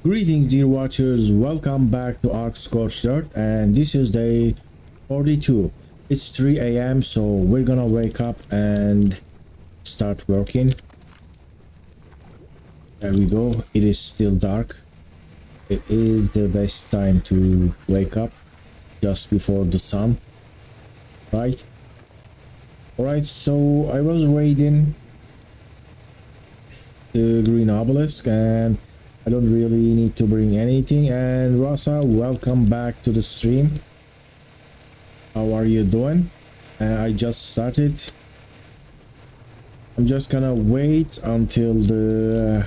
Greetings dear watchers, welcome back to ARK Scorched, and this is day 42. It's 3 a.m. so we're gonna wake up and start working. There we go, it is still dark. It is the best time to wake up, just before the sun, right? Alright, so I was raiding the green obelisk and I don't really need to bring anything. And Rasa, welcome back to the stream. How are you doing? I just started. I'm just gonna wait until the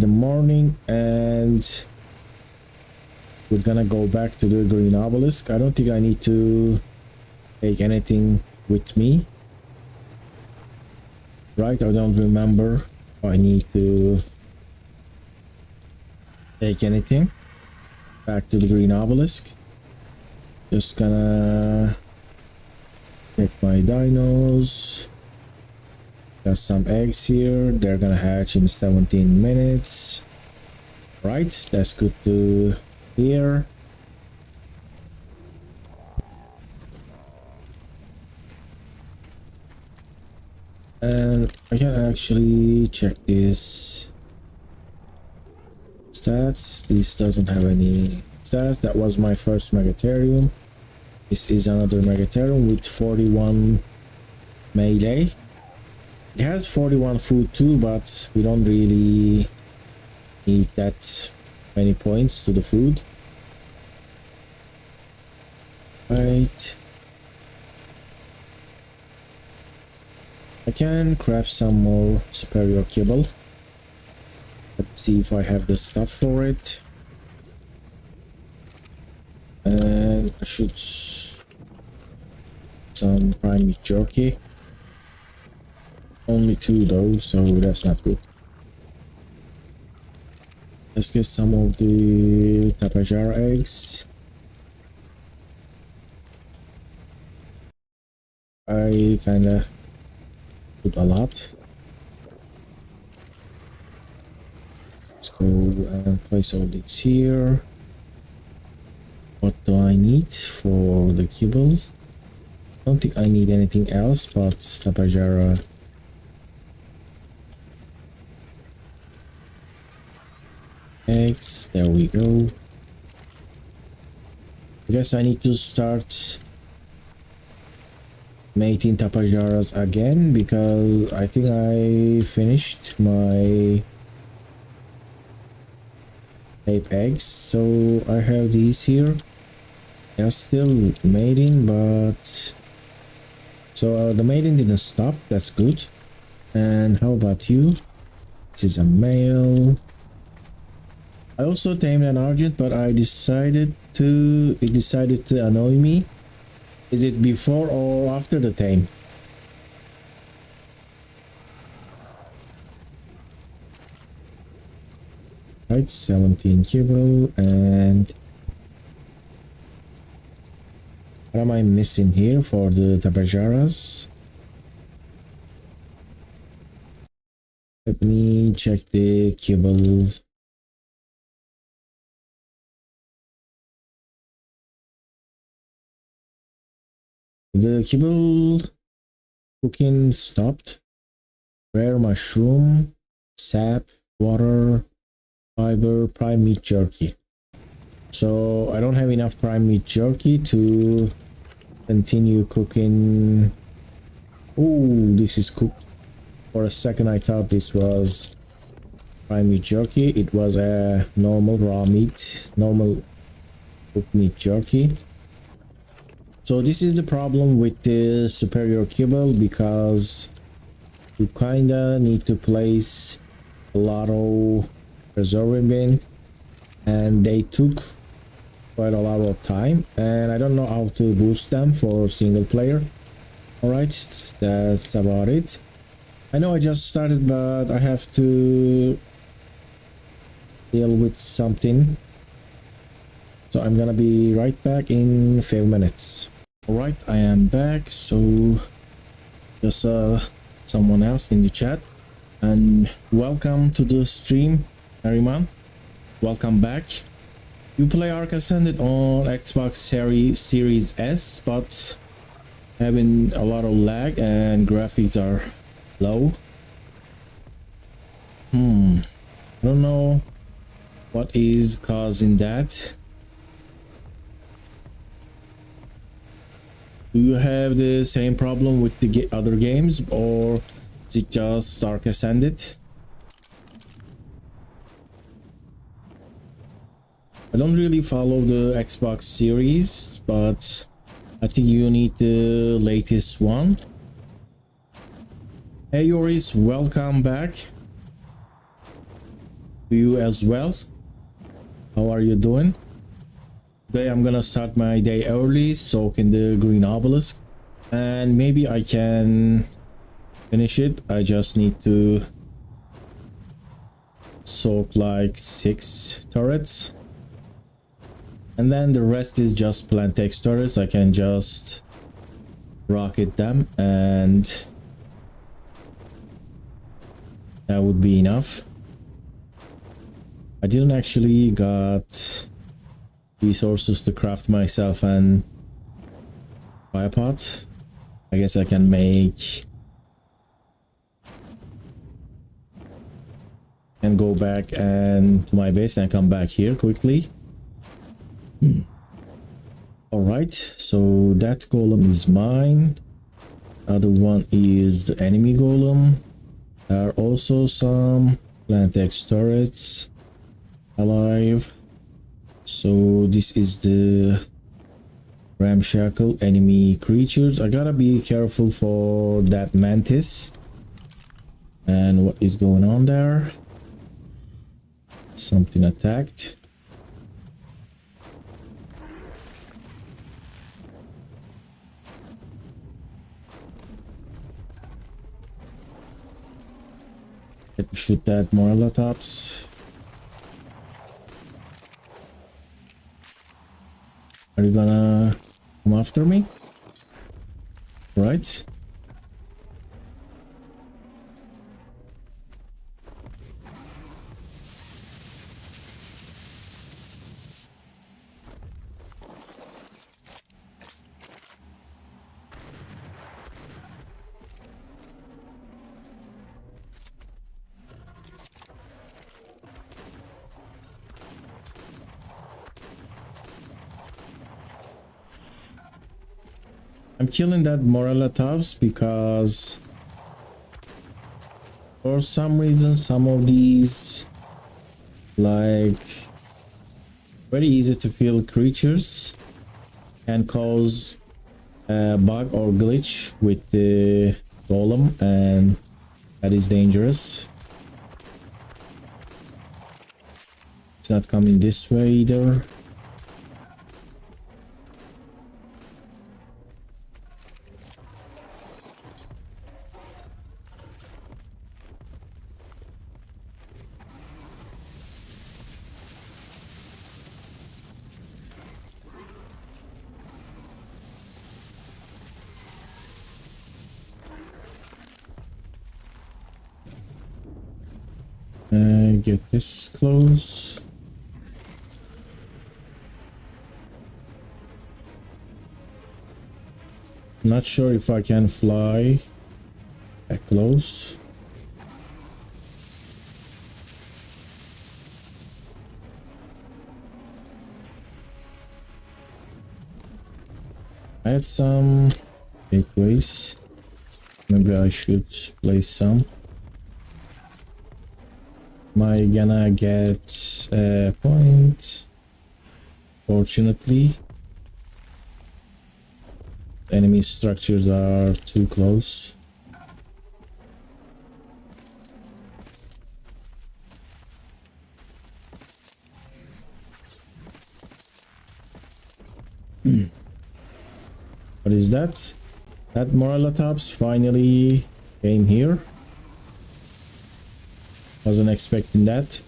morning and we're gonna go back to the green obelisk. I don't think I need to take anything with me, right? I don't remember if I need to take anything back to the green obelisk. Just gonna check my dinos. Got some eggs here, they're gonna hatch in 17 minutes. Right, that's good to hear. And I can actually check this stats. This doesn't have any stats. That was my first megatherium. This is another megatherium with 41 melee. It has 41 food too, but we don't really need that many points to the food. Right, I can craft some more superior kibble. Let's see if I have the stuff for it. And I should some prime meat jerky. Only 2 though, so that's not good. Let's get some of the tapajara eggs. I kinda put a lot. Go and place all this here. What do I need for the kibble? I don't think I need anything else but tapajara eggs. There we go. I guess I need to start making tapajaras again because I think I finished my tape eggs. So I have these here. They're still mating, but so the mating didn't stop. That's good. And how about you? This is a male. I also tamed an argent, but it decided to annoy me. Is it before or after the tame? Right, 17 kibble. And what am I missing here for the tapajaras? Let me check the kibble. The kibble cooking stopped. Rare mushroom, sap, water, fiber, prime meat jerky. So I don't have enough prime meat jerky to continue cooking. Oh, this is cooked. For a second I thought this was prime meat jerky. It was a normal raw meat, normal cooked meat jerky. So this is the problem with the superior kibble, because you kinda need to place a lot of preserving bin, and they took quite a lot of time, and I don't know how to boost them for single player. Alright, that's about it. I know I just started, but I have to deal with something, so I'm gonna be right back in 5 minutes. Alright, I am back. So just someone else in the chat, and welcome to the stream. Merriman, welcome back. You play ARK Ascended on Xbox Series S, but having a lot of lag and graphics are low. I don't know what is causing that. Do you have the same problem with the other games, or is it just ARK Ascended? I don't really follow the Xbox series, but I think you need the latest one. Hey Yoris, welcome back. To you as well. How are you doing? Today I'm gonna start my day early, soak in the green obelisk, and maybe I can finish it. I just need to soak like 6 turrets. And then the rest is just plant text turrets. I can just rocket them and that would be enough. I didn't actually got resources to craft myself and cryopods. I guess I can make and go back and to my base and come back here quickly. All right, so that golem is mine. The other one is the enemy golem. There are also some plant X turrets alive. So this is the ramshackle enemy creatures. I gotta be careful for that mantis. And what is going on there? Something attacked. Let me shoot that Morellatops. Are you gonna come after me? Right. I'm killing that Morellatops because for some reason some of these like very easy to kill creatures can cause a bug or glitch with the golem, and that is dangerous. It's not coming this way either. Get this close. Not sure if I can fly that close. I had some gateways. Maybe I should place some. Am I gonna get a point? Fortunately, enemy structures are too close. What is that? That Morellatops finally came here. Wasn't expecting that.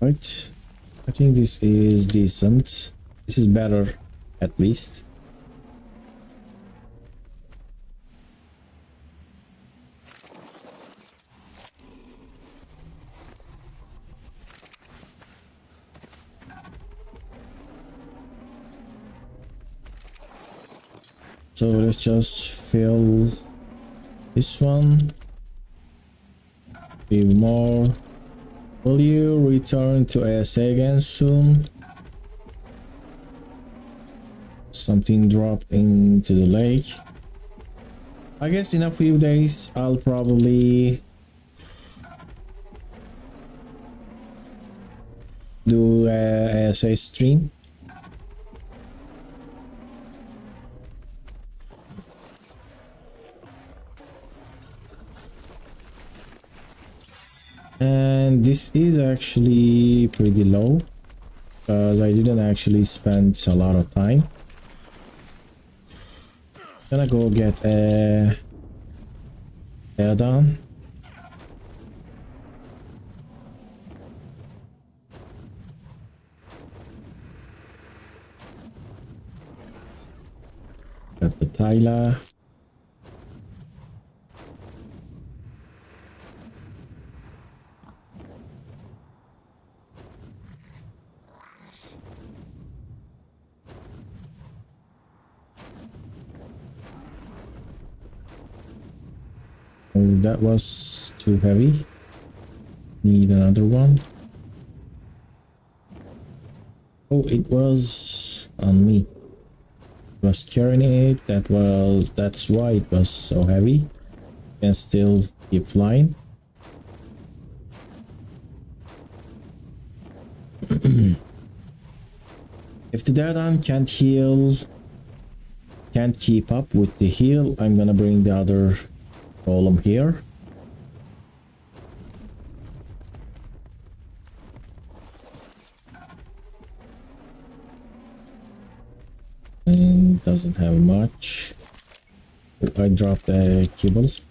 Right. I think this is decent. This is better, at least. So let's just fill this one with more. Will you return to ASA again soon? Something dropped into the lake. I guess in a few days I'll probably do a ASA stream. And this is actually pretty low because I didn't actually spend a lot of time. Gonna go get a add-on. Got the Tyler. Oh, that was too heavy. Need another one. Oh, it was on me. I was carrying it. That's why it was so heavy. And still keep flying. If the Dadan can't heal, can't keep up with the heal, I'm gonna bring the other column here. And doesn't have much. I dropped the kibbles.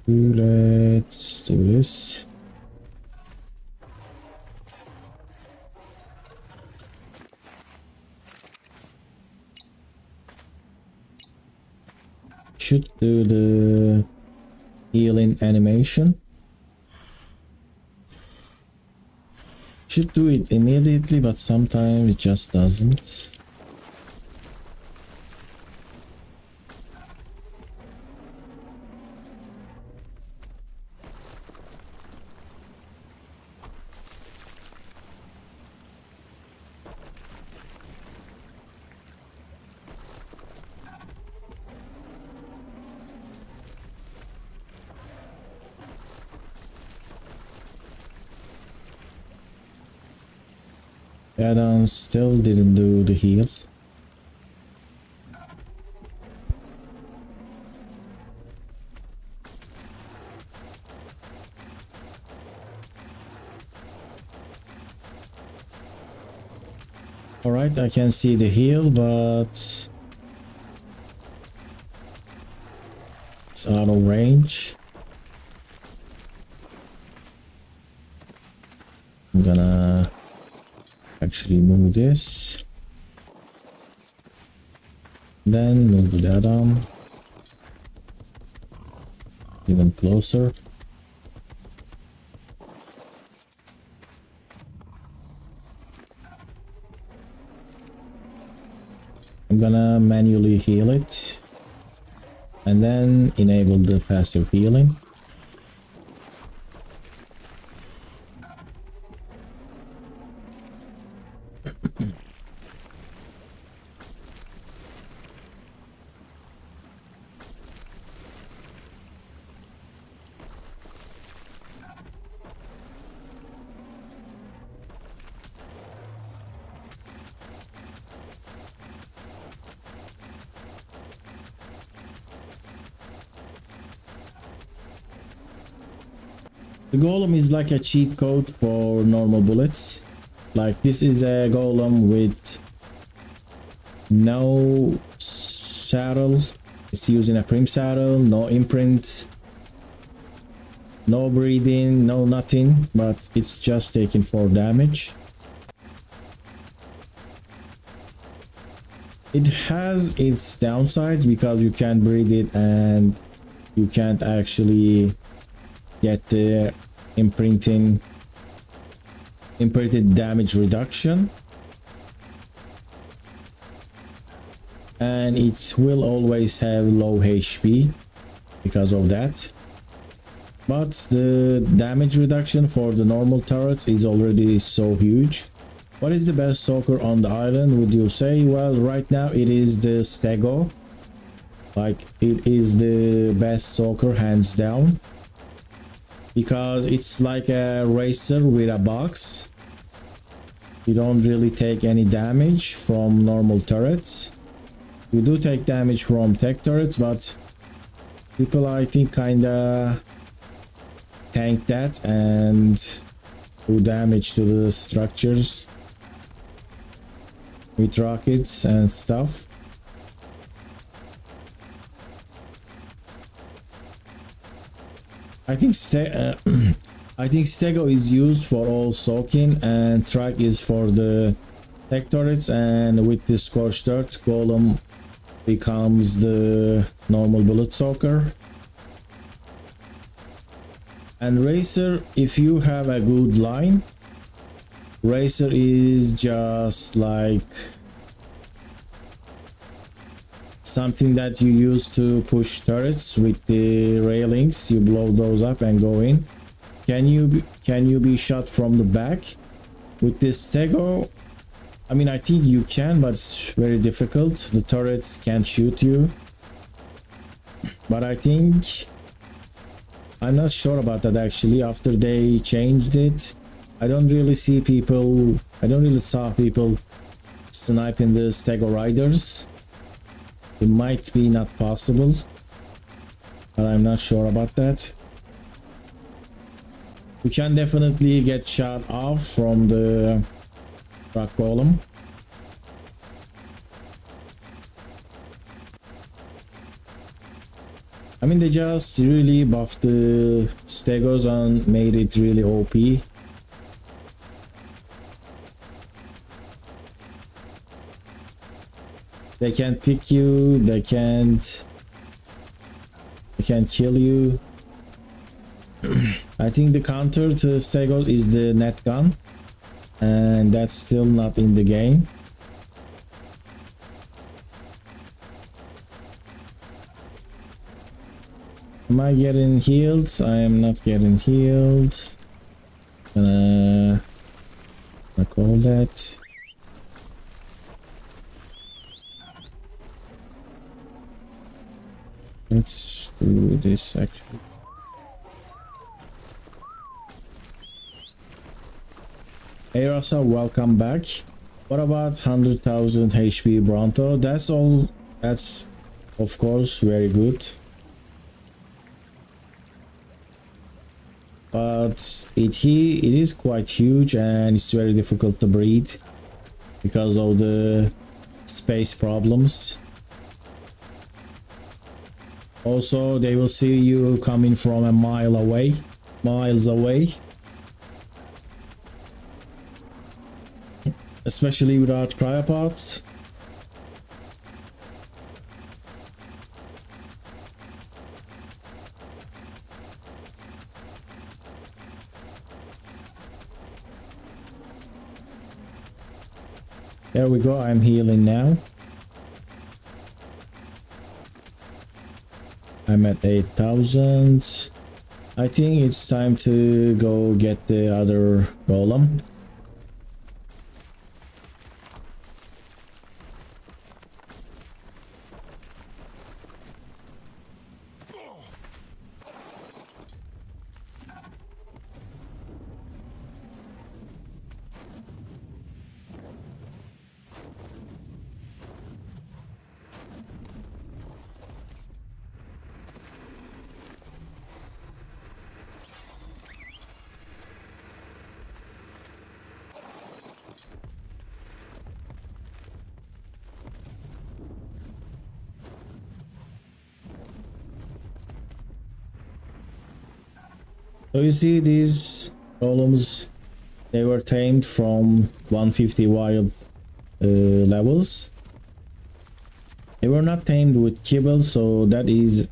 Let's do this. Should do the healing animation. Should do it immediately, but sometimes it just doesn't. Add-on still didn't do the heals. Alright, I can see the heal, but it's out of range. I'm gonna actually move this, then move that on even closer. I'm gonna manually heal it and then enable the passive healing. The golem is like a cheat code for normal bullets. Like this is a golem with no saddle. It's using a prim saddle, no imprint, no breathing, no nothing, but it's just taking 4 damage. It has its downsides because you can't breathe it and you can't actually get the imprinted damage reduction, and it will always have low HP because of that. But the damage reduction for the normal turrets is already so huge. What is the best soaker on the island, would you say? Well, right now it is the stego. Like, it is the best soaker hands down, because it's like a racer with a box. You don't really take any damage from normal turrets. You do take damage from tech turrets, but people, I think, kinda tank that and do damage to the structures with rockets and stuff. I think stego is used for all soaking, and track is for the tech turrets, and with the scorched earth, golem becomes the normal bullet soaker. And racer, if you have a good line, racer is just like something that you use to push turrets with the railings. You blow those up and go in. Can you be shot from the back with this stego? I mean, I think you can, but it's very difficult. The turrets can't shoot you. But I think, I'm not sure about that actually. After they changed it, I don't really saw people sniping the stego riders. It might be not possible, but I'm not sure about that. You can definitely get shot off from the rock golem. I mean, they just really buffed the stegos and made it really OP. They can't pick you, they can't kill you. I think the counter to stegos is the net gun, and that's still not in the game. Am I getting healed? I am not getting healed. I call that. Let's do this actually. Hey Rasa, welcome back. What about 100,000 HP Bronto? That's all. That's of course very good. But it is quite huge and it's very difficult to breed because of the space problems. Also, they will see you coming from a miles away. Especially without cryopods. There we go, I'm healing now. I'm at 8,000. I think it's time to go get the other golem. So you see these golems, they were tamed from 150 wild levels. They were not tamed with kibble, so that is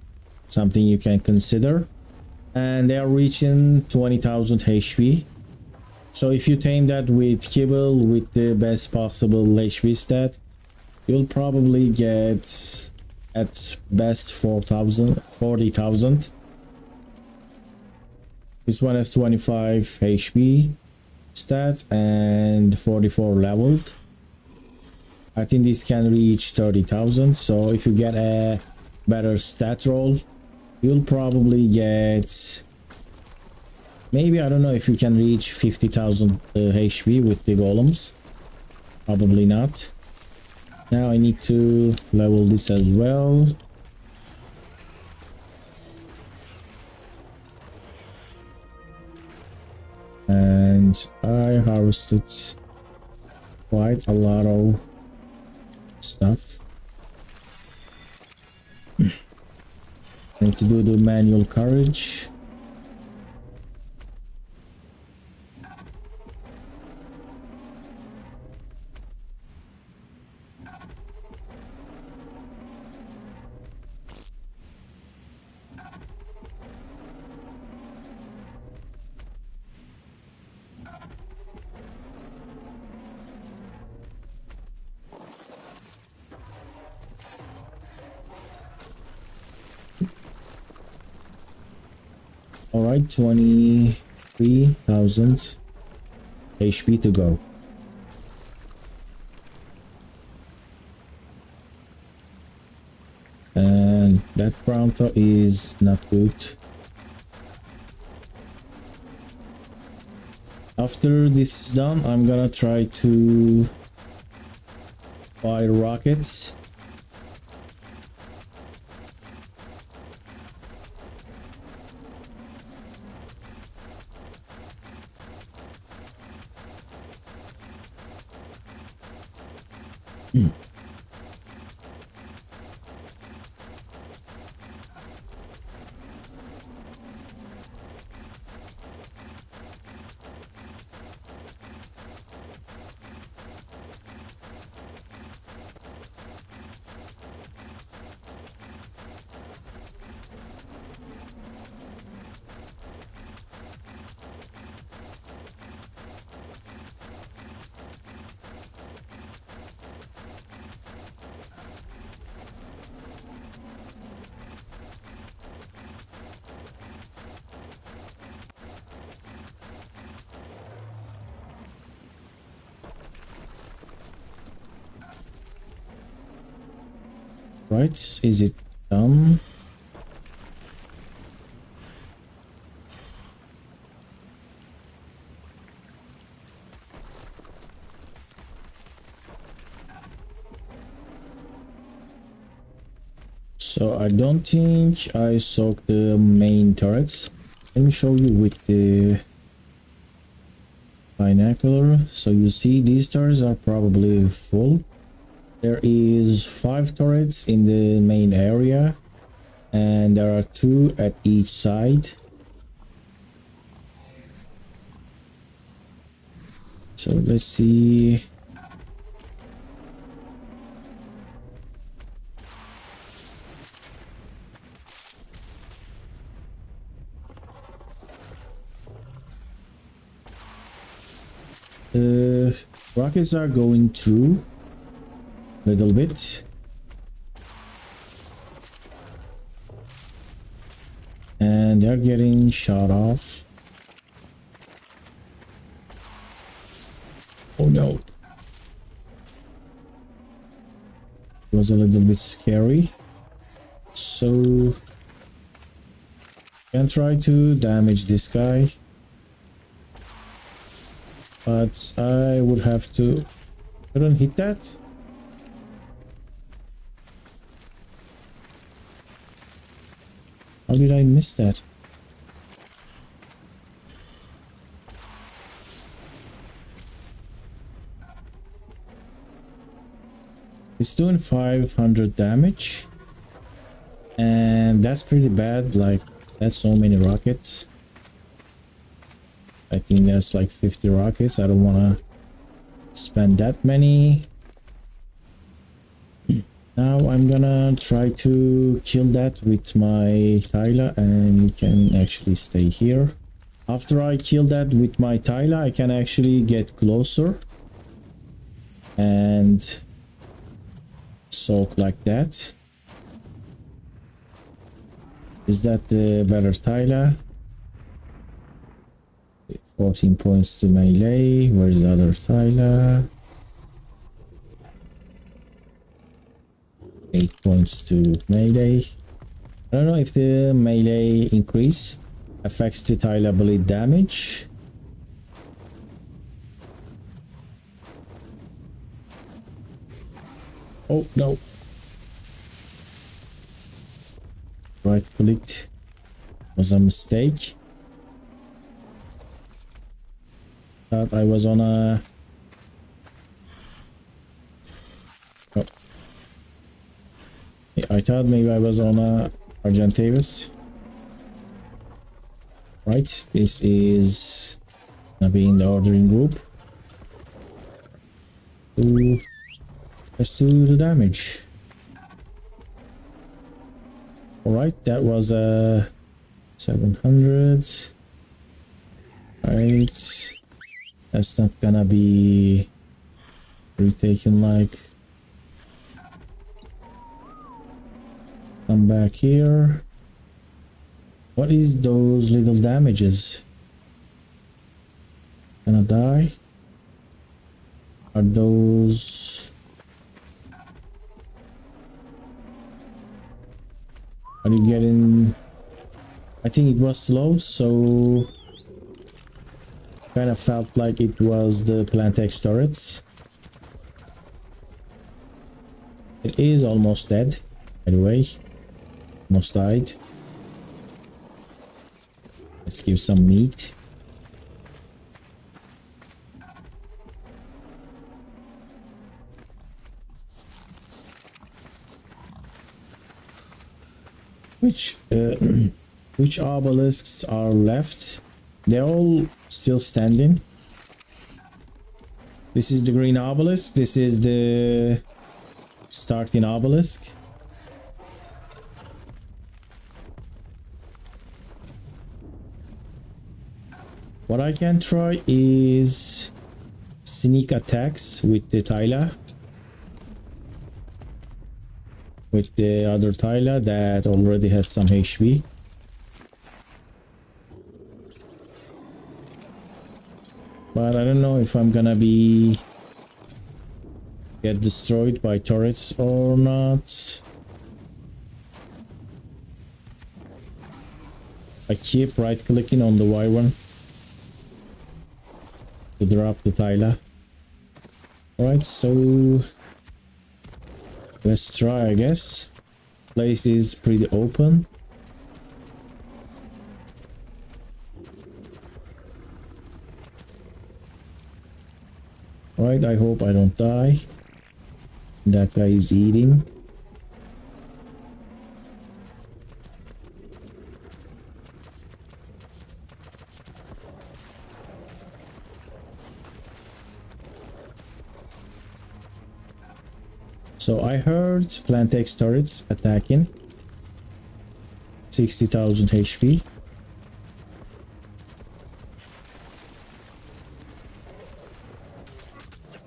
something you can consider. And they are reaching 20,000 HP. So if you tame that with kibble with the best possible HP stat, you'll probably get at best 40,000. This one has 25 HP stat and 44 leveled. I think this can reach 30,000. So if you get a better stat roll, you'll probably get, maybe, I don't know if you can reach 50,000 HP with the golems. Probably not. Now I need to level this as well. And I harvested quite a lot of stuff. I need to do the manual courage. Alright, 23,000 HP to go. And that Pronto is not good. After this is done, I'm gonna try to buy rockets. Right, is it done? So I don't think I soaked the main turrets. Let me show you with the binocular. So you see these turrets are probably full. There is 5 turrets in the main area and there are 2 at each side. So let's see. Rockets are going through a little bit. And they're getting shot off. Oh no. It was a little bit scary. So can try to damage this guy. But I would have to... I don't hit that. How did I miss that? It's doing 500 damage. And that's pretty bad, like, that's so many rockets. I think that's like 50 rockets. I don't want to spend that many. Now I'm gonna try to kill that with my Tyler, and you can actually stay here. After I kill that with my Tyler, I can actually get closer and soak like that. Is that the better Tyler? 14 points to melee. Where's the other Tyler? 8 points to melee. I don't know if the melee increase affects the Tyler bleed damage. Oh no. Right clicked. Was a mistake. Thought I was on a... Oh. I thought maybe I was on a Argentavis. Right, this is gonna be in the ordering group. Ooh, let's do the damage. Alright, that was a 700. Right, that's not gonna be retaken. Like, come back here. What is those little damages? Gonna die? Are those... Are you getting... I think it was slow, so... Kind of felt like it was the Plantex turrets. It is almost dead, by the way. Almost died. Let's give some meat. Which obelisks are left? They're all still standing. This is the green obelisk. This is the starting obelisk. What I can try is sneak attacks with the Tyler. With the other Tyler that already has some HP. But I don't know if I'm gonna be get destroyed by turrets or not. I keep right clicking on the Y one to drop the Tyler. Alright, so let's try, I guess. Place is pretty open. Alright, I hope I don't die. That guy is eating. So I heard Plantex turrets attacking. 60,000 HP.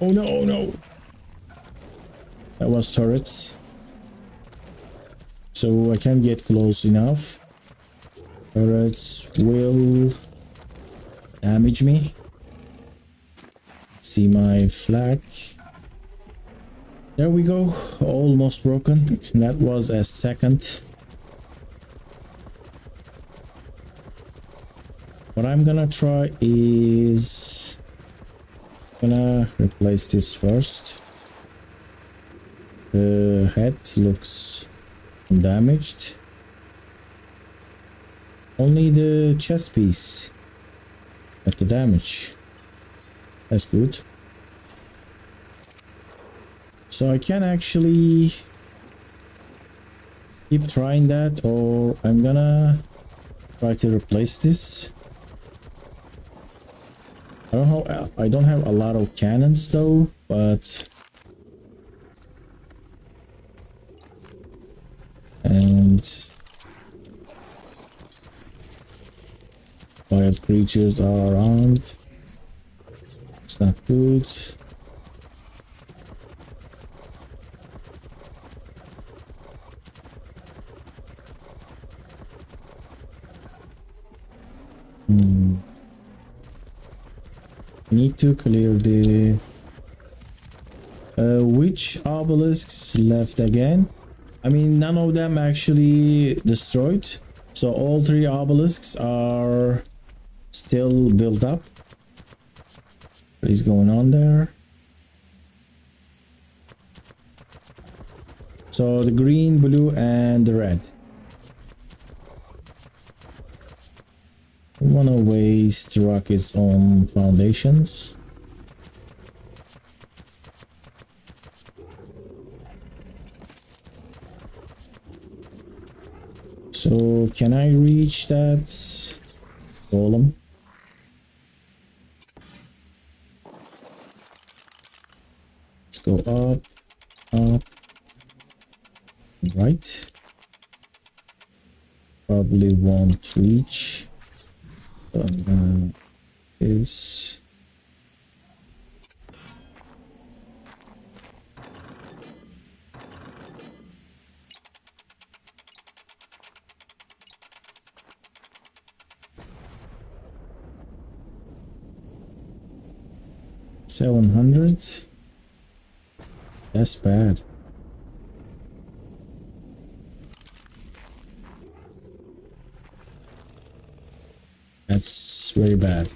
Oh no, oh no. That was turrets. So I can't get close enough. Turrets will damage me. See my flag. There we go, almost broken. That was a second. What I'm gonna try is gonna replace this first. The head looks damaged. Only the chest piece got the damage. That's good. So I can actually keep trying that, or I'm gonna try to replace this. I don't have a lot of cannons though, but and wild creatures are armed. It's not good. Need to clear the which obelisks left again? I mean, none of them actually destroyed, so all three obelisks are still built up. What is going on there? So the green, blue, and the red. I don't wanna waste rockets on foundations. So can I reach that golem? Let's go up, up, right. Probably won't reach. Is $700. That's bad. That's very bad.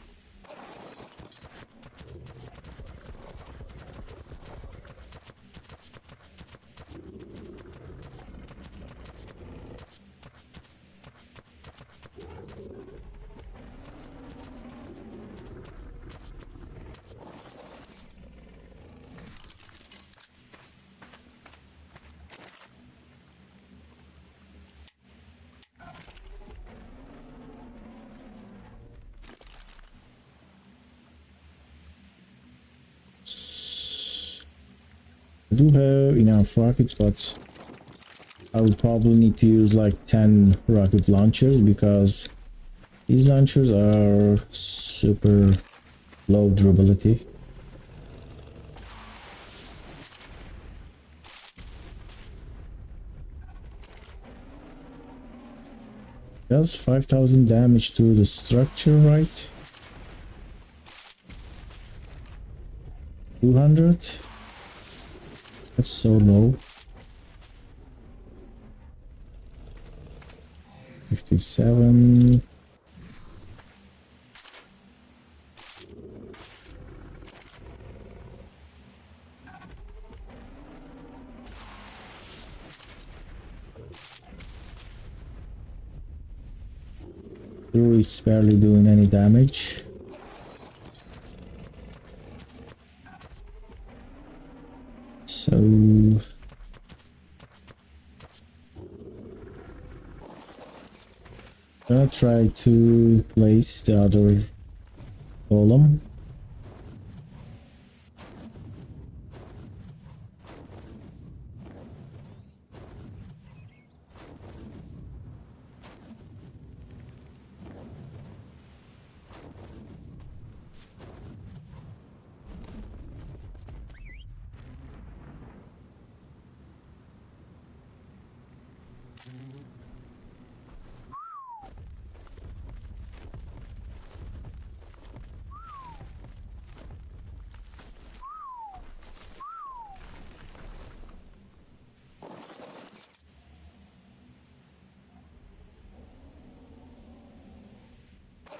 I do have enough rockets, but I would probably need to use like 10 rocket launchers because these launchers are super low durability. Does 5,000 damage to the structure, right? 200? That's so low. 57. Is barely doing any damage. So I'm gonna try to place the other golem.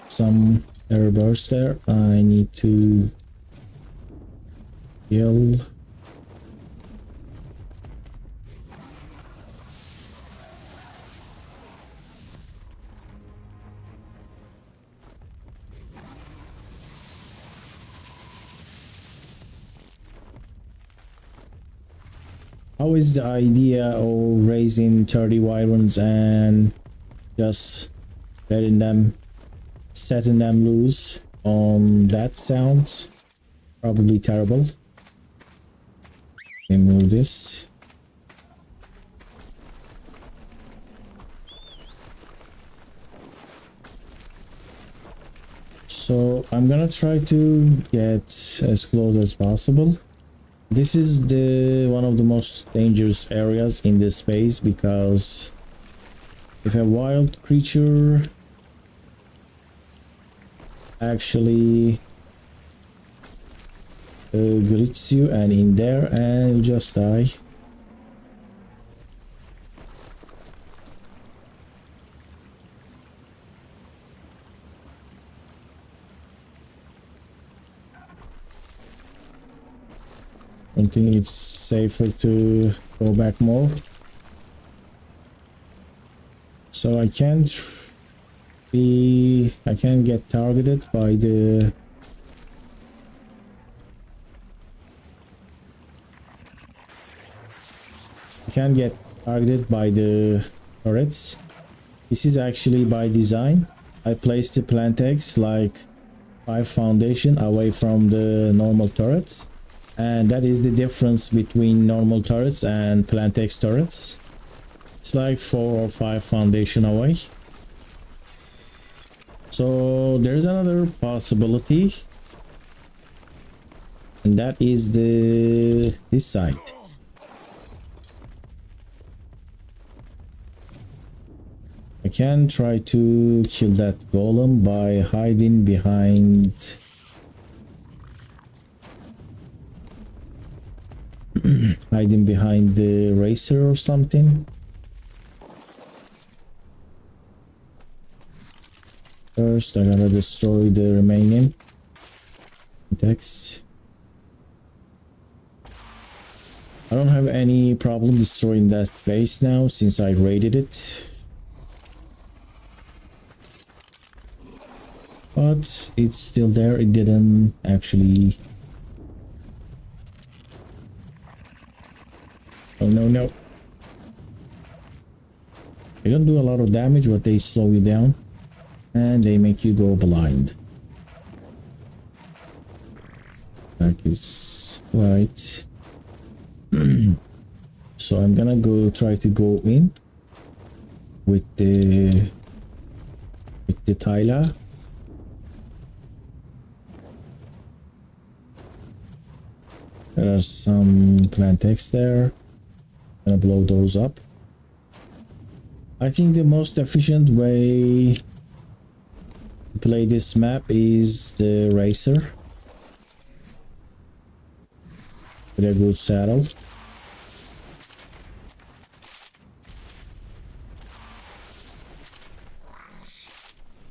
Some error bars there. I need to kill. How is the idea of raising 30 wyverns and just letting them, setting them loose That sounds probably terrible. Remove this. So I'm gonna try to get as close as possible. This is the one of the most dangerous areas in this space, because if a wild creature actually greets you and in there, and you'll just die. I think it's safer to go back more. So I can't get targeted by the turrets. This is actually by design. I placed the plant eggs like 5 foundation away from the normal turrets, and that is the difference between normal turrets and plant eggs turrets. It's like 4 or 5 foundation away. So there's another possibility, and that is this side. I can try to kill that golem by hiding behind the racer or something. First, I gotta destroy the remaining text. I don't have any problem destroying that base now since I raided it. But it's still there, it didn't actually... Oh no. They don't do a lot of damage, but they slow you down. And they make you go blind. That is right. So I'm gonna try to go in with the Tyla. There are some plant eggs there. Gonna blow those up. I think the most efficient way to play this map is the racer with a good saddle.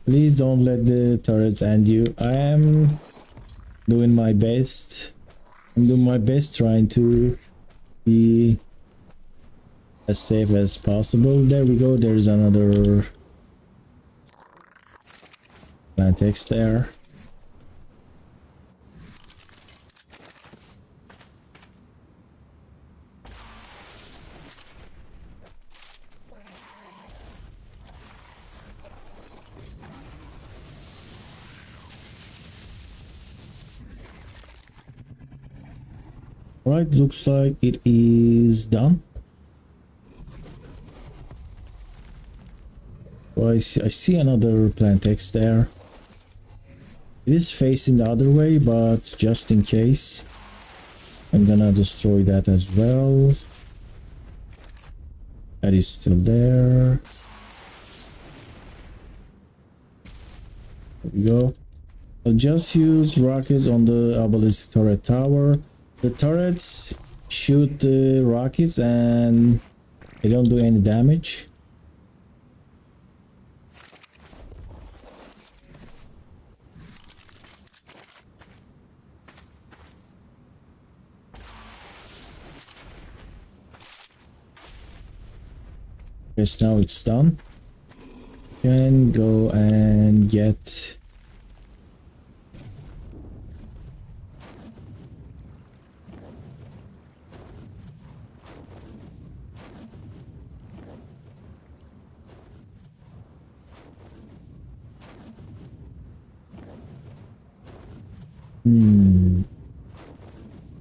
Please don't let the turrets end you. I am doing my best. I'm doing my best trying to be as safe as possible. There we go. There's another plant X there. Alright, looks like it is done. Oh, I see another plant X there. It is facing the other way, but just in case, I'm gonna destroy that as well. That is still there. There we go. I'll just use rockets on the obelisk turret tower. The turrets shoot the rockets and they don't do any damage. Yes, now it's done. Can go and get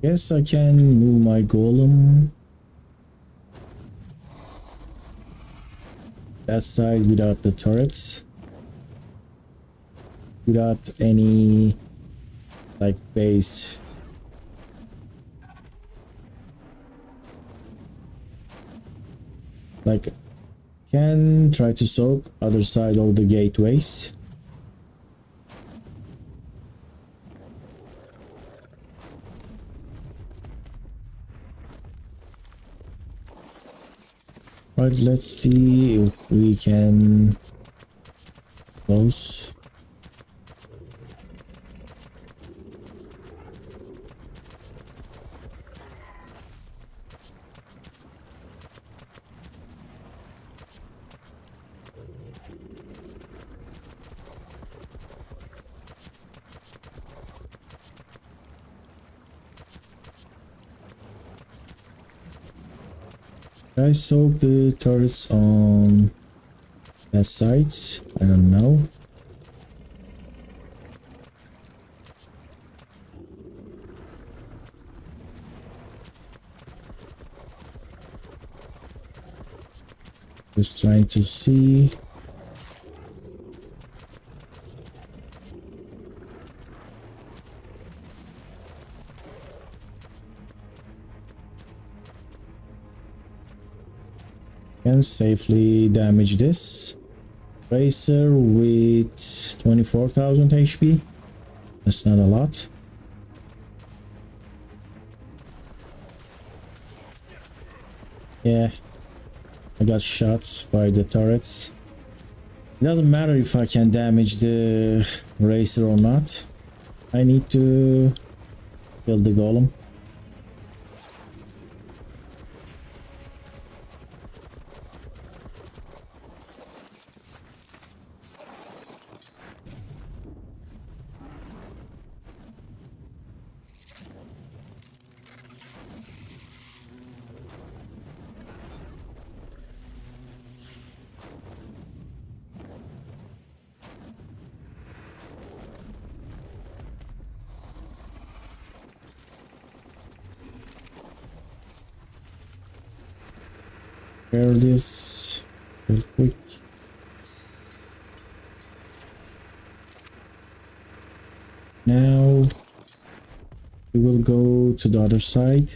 Guess I can move my golem that side without the turrets, without any like base. Like, can try to soak other side of the gateways. Right, let's see if we can close. I soak the turrets on that side. I don't know. Just trying to see. Can safely damage this. Racer with 24,000 HP. That's not a lot. Yeah, I got shot by the turrets. It doesn't matter if I can damage the racer or not. I need to kill the golem. Repair this real quick. Now we will go to the other side.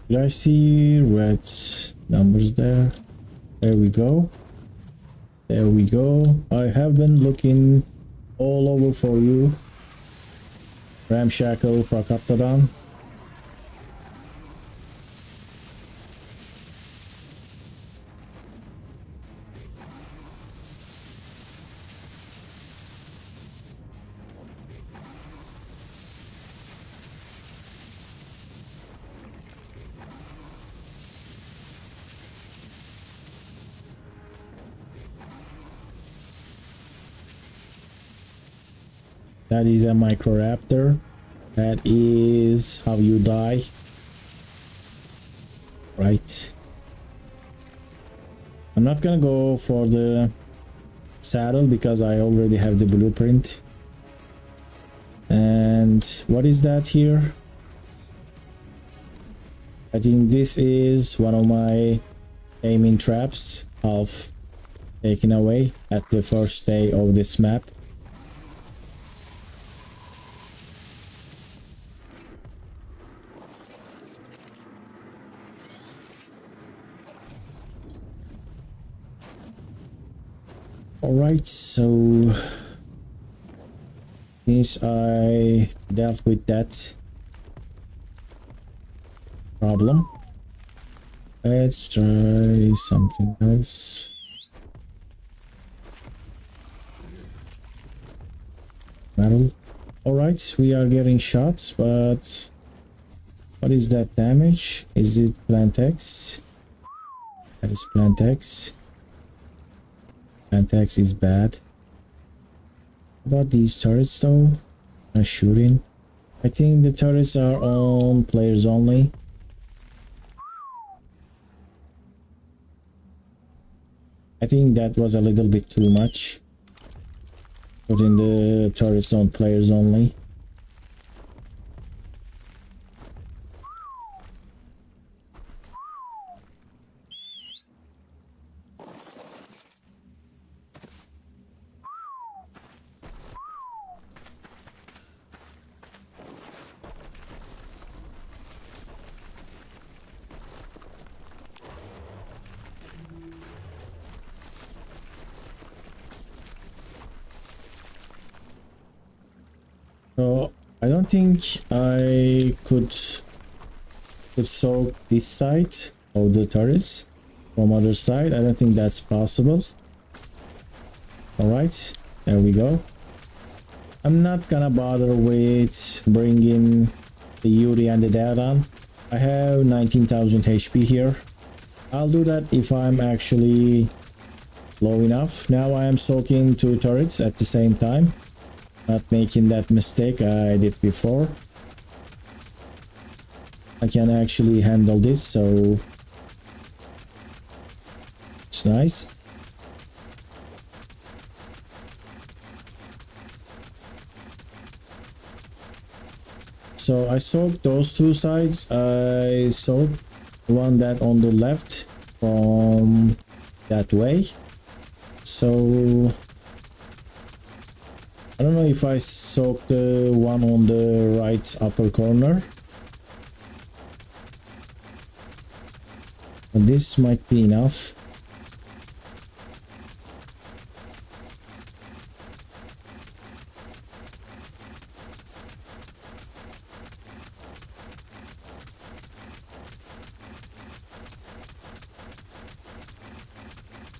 Did I see red numbers there? There we go. There we go. I have been looking all over for you. Ramshackle Prakaptadan. That is a microraptor. That is how you die. Right. I'm not gonna go for the saddle because I already have the blueprint. And what is that here? I think this is one of my taming traps, half taken away at the first day of this map. Alright, so since I dealt with that problem, let's try something else. Metal. Alright, we are getting shots, but what is that damage? Is it plant X? That is plant X. Plant X is bad. How about these turrets though? Not shooting. I think the turrets are on players only. I think that was a little bit too much. Putting the turrets on players only. So I don't think I could soak this side of the turrets from other side. I don't think that's possible. Alright, there we go. I'm not gonna bother with bringing the Yuri and the Dadan. I have 19,000 HP here. I'll do that if I'm actually low enough. Now I am soaking two turrets at the same time. Not making that mistake I did before. I can actually handle this, so it's nice. So I soaked those two sides. I soaked the one that on the left from that way. So I don't know if I soaked the one on the right upper corner. But this might be enough.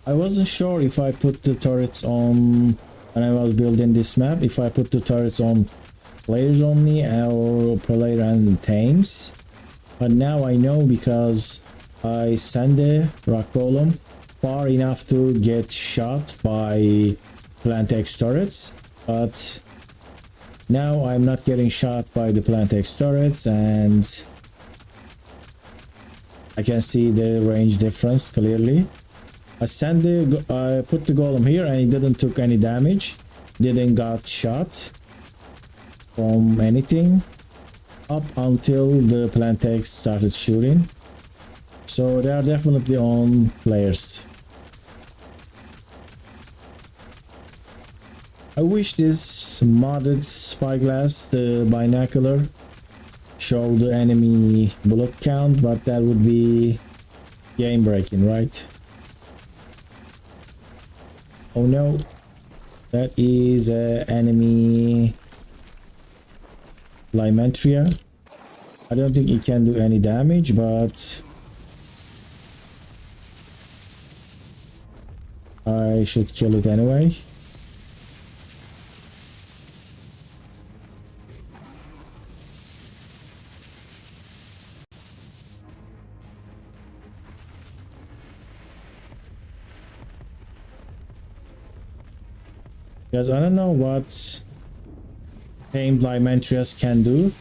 I wasn't sure if I put the turrets on when I was building this map, if I put the turrets on players only or player and tames. But now I know because I sent the rock golem far enough to get shot by plant X turrets. But now I'm not getting shot by the plant X turrets and I can see the range difference clearly. I put the golem here and it didn't took any damage, didn't got shot from anything up until the plant X started shooting. So they are definitely on players. I wish this modded spyglass, the binocular, show the enemy bullet count, but that would be game breaking, right? Oh no, that is an enemy Limentria. I don't think it can do any damage, but I should kill it anyway. Because I don't know what tamed Limentrias can do.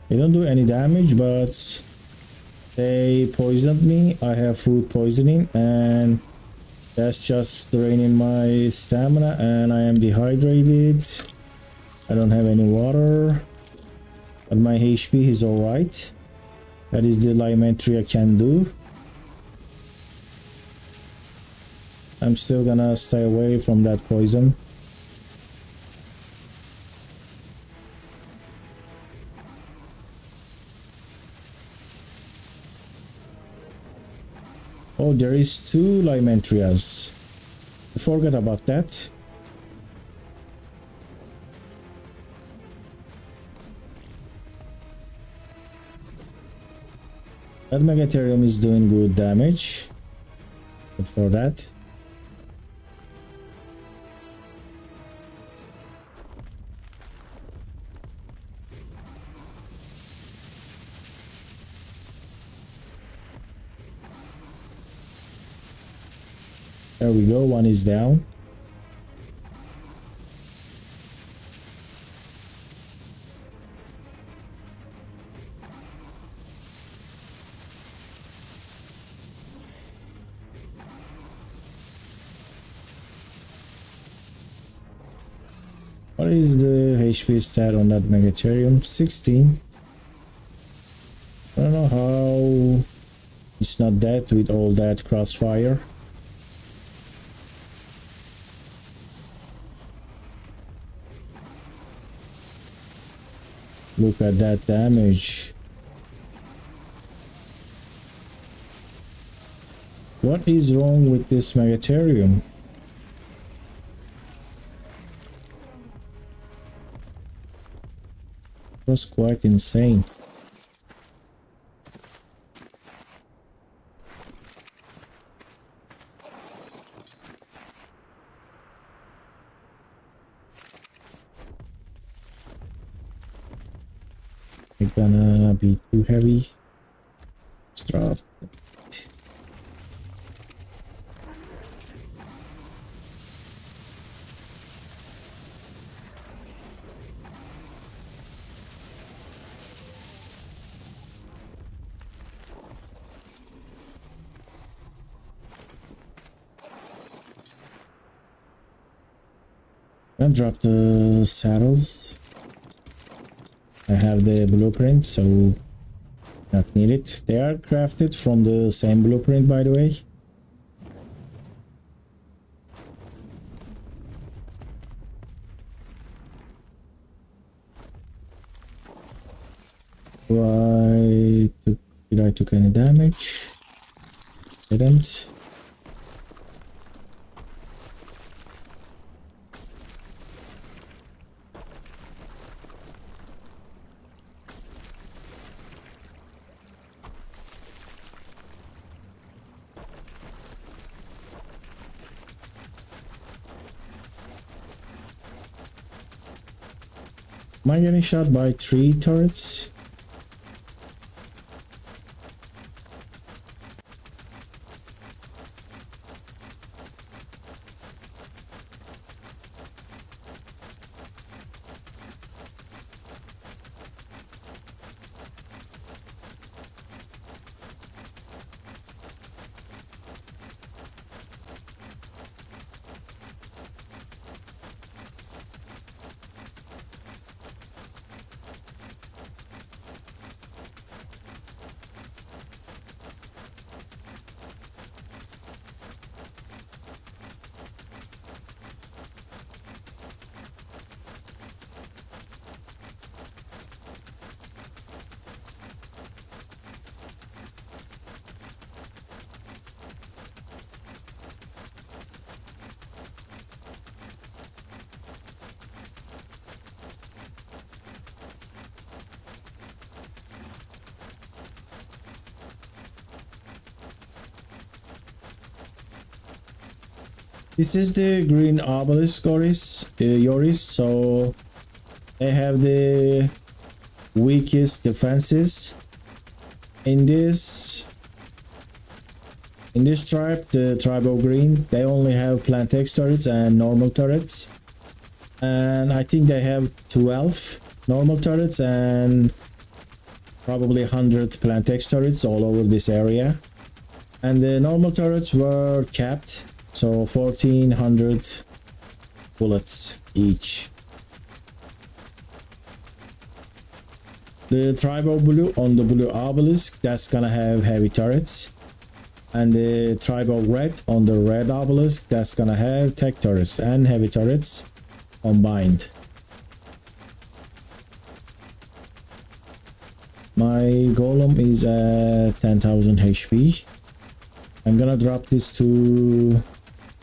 They don't do any damage, but they poisoned me. I have food poisoning, and that's just draining my stamina, and I am dehydrated. I don't have any water, but my HP is alright. That is the limentary I can do. I'm still gonna stay away from that poison. Oh, there is two limentrias. I forgot about that. That Megatherium is doing good damage. Good for that. There we go, one is down. What is the HP stat on that Megatherium? 16. I don't know how it's not dead with all that crossfire. Look at that damage. What is wrong with this Megatherium? It was quite insane. It's gonna be too heavy. Let's drop. I'll drop the saddles. I have the blueprint, so not need it. They are crafted from the same blueprint, by the way. Did I took any damage? Didn't. Am I getting shot by 3 turrets? This is the green obelisk Yoris, so they have the weakest defenses in this tribe, the tribe of green. They only have plant X turrets and normal turrets, and I think they have 12 normal turrets and probably 100 plantex turrets all over this area. And the normal turrets were capped, so 1400 bullets each. The tribal blue on the blue obelisk, that's gonna have heavy turrets. And the tribal red on the red obelisk, that's gonna have tech turrets and heavy turrets combined. My golem is at 10,000 HP. I'm gonna drop this to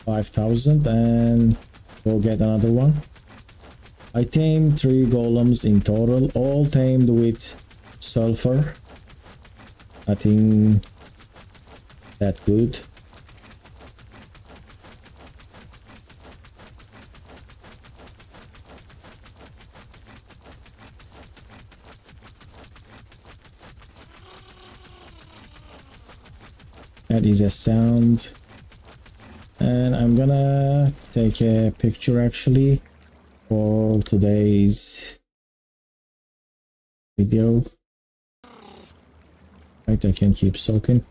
5,000 and go get another one. I tamed 3 golems in total, all tamed with sulfur. Nothing that good. That is a sound. And I'm gonna take a picture actually for today's video. Right, I can keep soaking.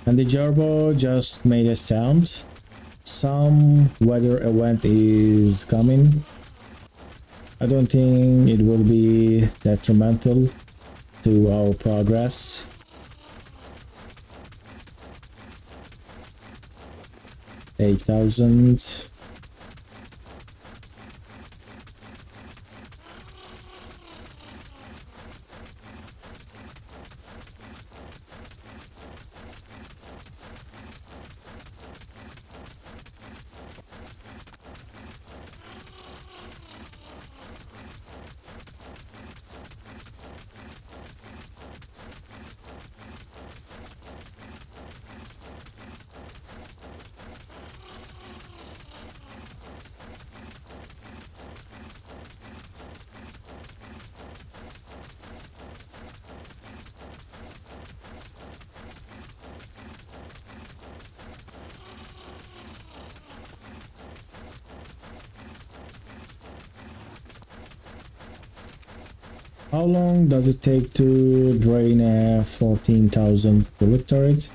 And the gerbo just made a sound. Some weather event is coming. I don't think it will be detrimental to our progress. $8,000. How long does it take to drain a 14,000 bullet turret?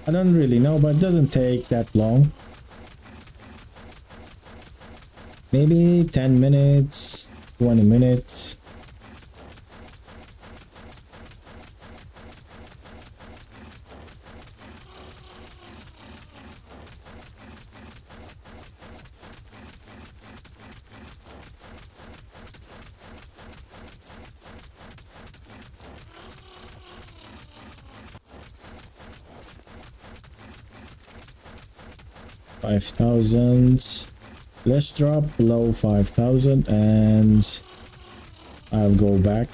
I don't really know, but it doesn't take that long. Maybe 10 minutes, 20 minutes. $5,000. Let's drop below 5,000 and I'll go back.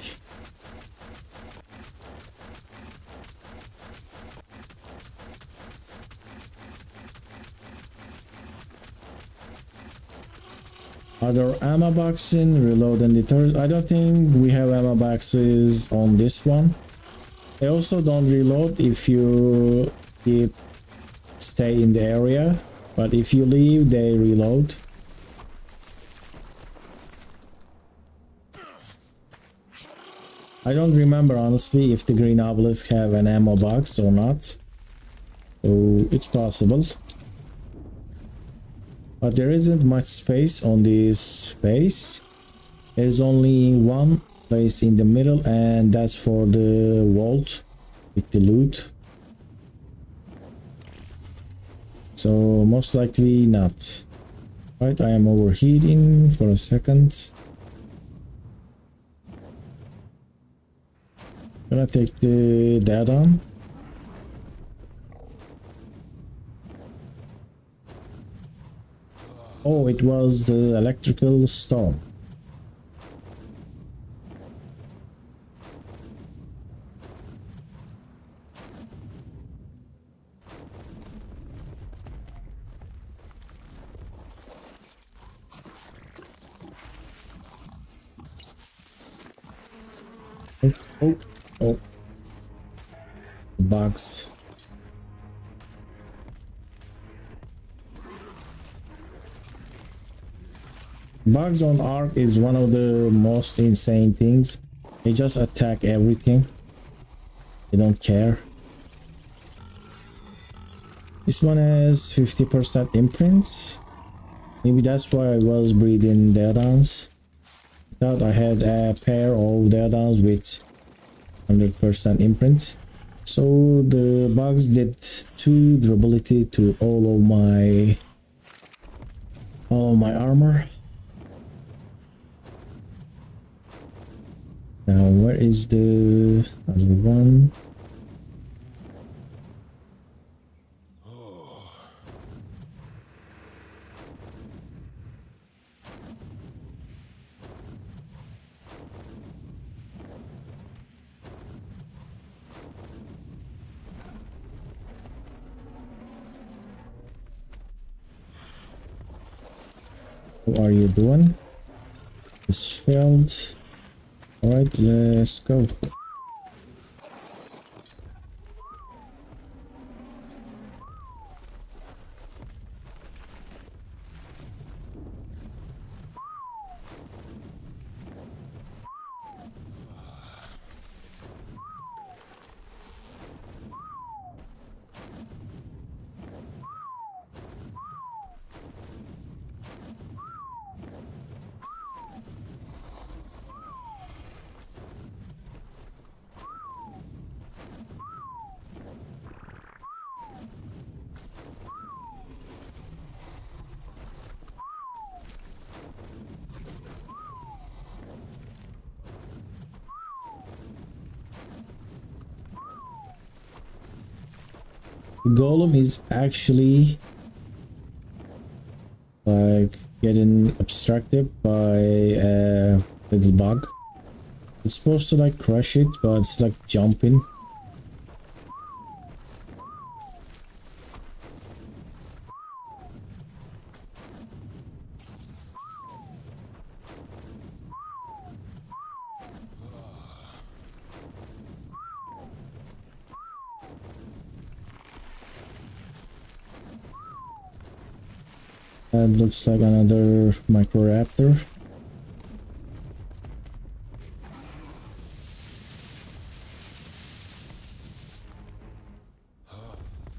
Are there ammo boxes in reload and deterrent? I don't think we have ammo boxes on this one. They also don't reload if you stay in the area, but if you leave they reload. I don't remember honestly if the green obelisk have an ammo box or not, so it's possible. But there isn't much space on this base. There's only one place in the middle and that's for the vault with the loot. So most likely not. Right, I am overheating for a second. Gonna take the data. Oh, it was the electrical storm. Oh. Bugs. Bugs on ARK is one of the most insane things. They just attack everything. They don't care. This one has 50% imprints. Maybe that's why I was breeding Deodons. I thought I had a pair of Deodons with 100% imprints. So the bugs did 2 durability to all of my armor. Now where is the other one? What are you doing? It's failed. Alright, let's go. Golem is actually like getting obstructed by a little bug. It's supposed to like crush it, but it's like jumping. That looks like another microraptor.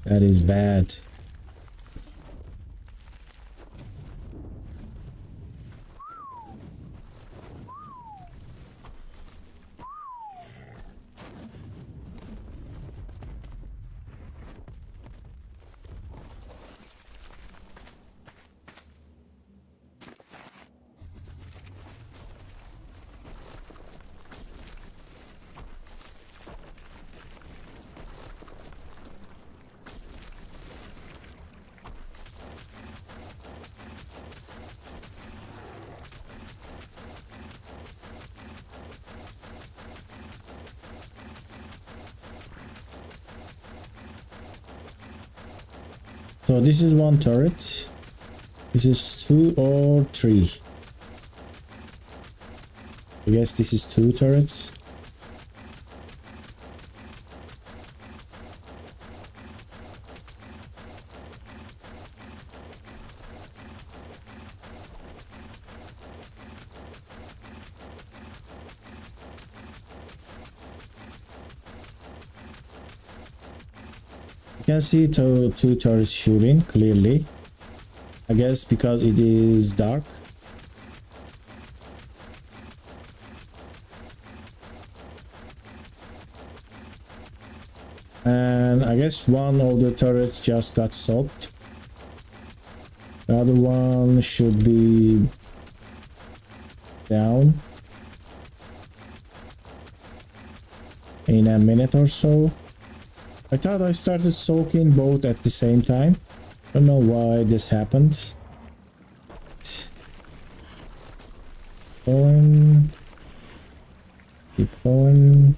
That is bad. So this is one turret. This is 2 or 3. I guess this is 2 turrets. You can see two turrets shooting clearly. I guess because it is dark. And I guess one of the turrets just got soaked. The other one should be down in a minute or so. I thought I started soaking both at the same time. Don't know why this happened. Going. Keep going.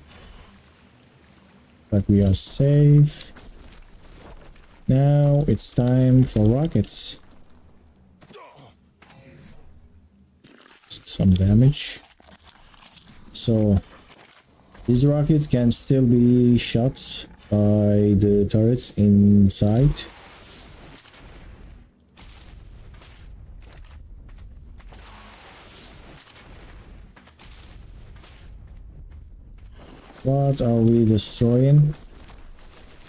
But we are safe. Now it's time for rockets. Some damage. So these rockets can still be shot by the turrets inside. What are we destroying?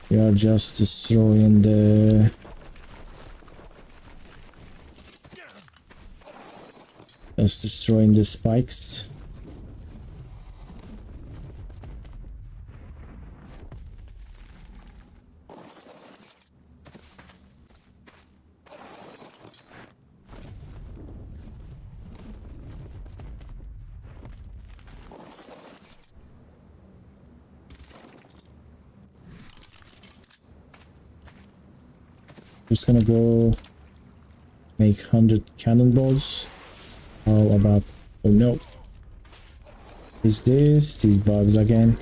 We are just destroying the... Just destroying the spikes. Just gonna go make 100 cannonballs. How about... Oh no. Is this these bugs again?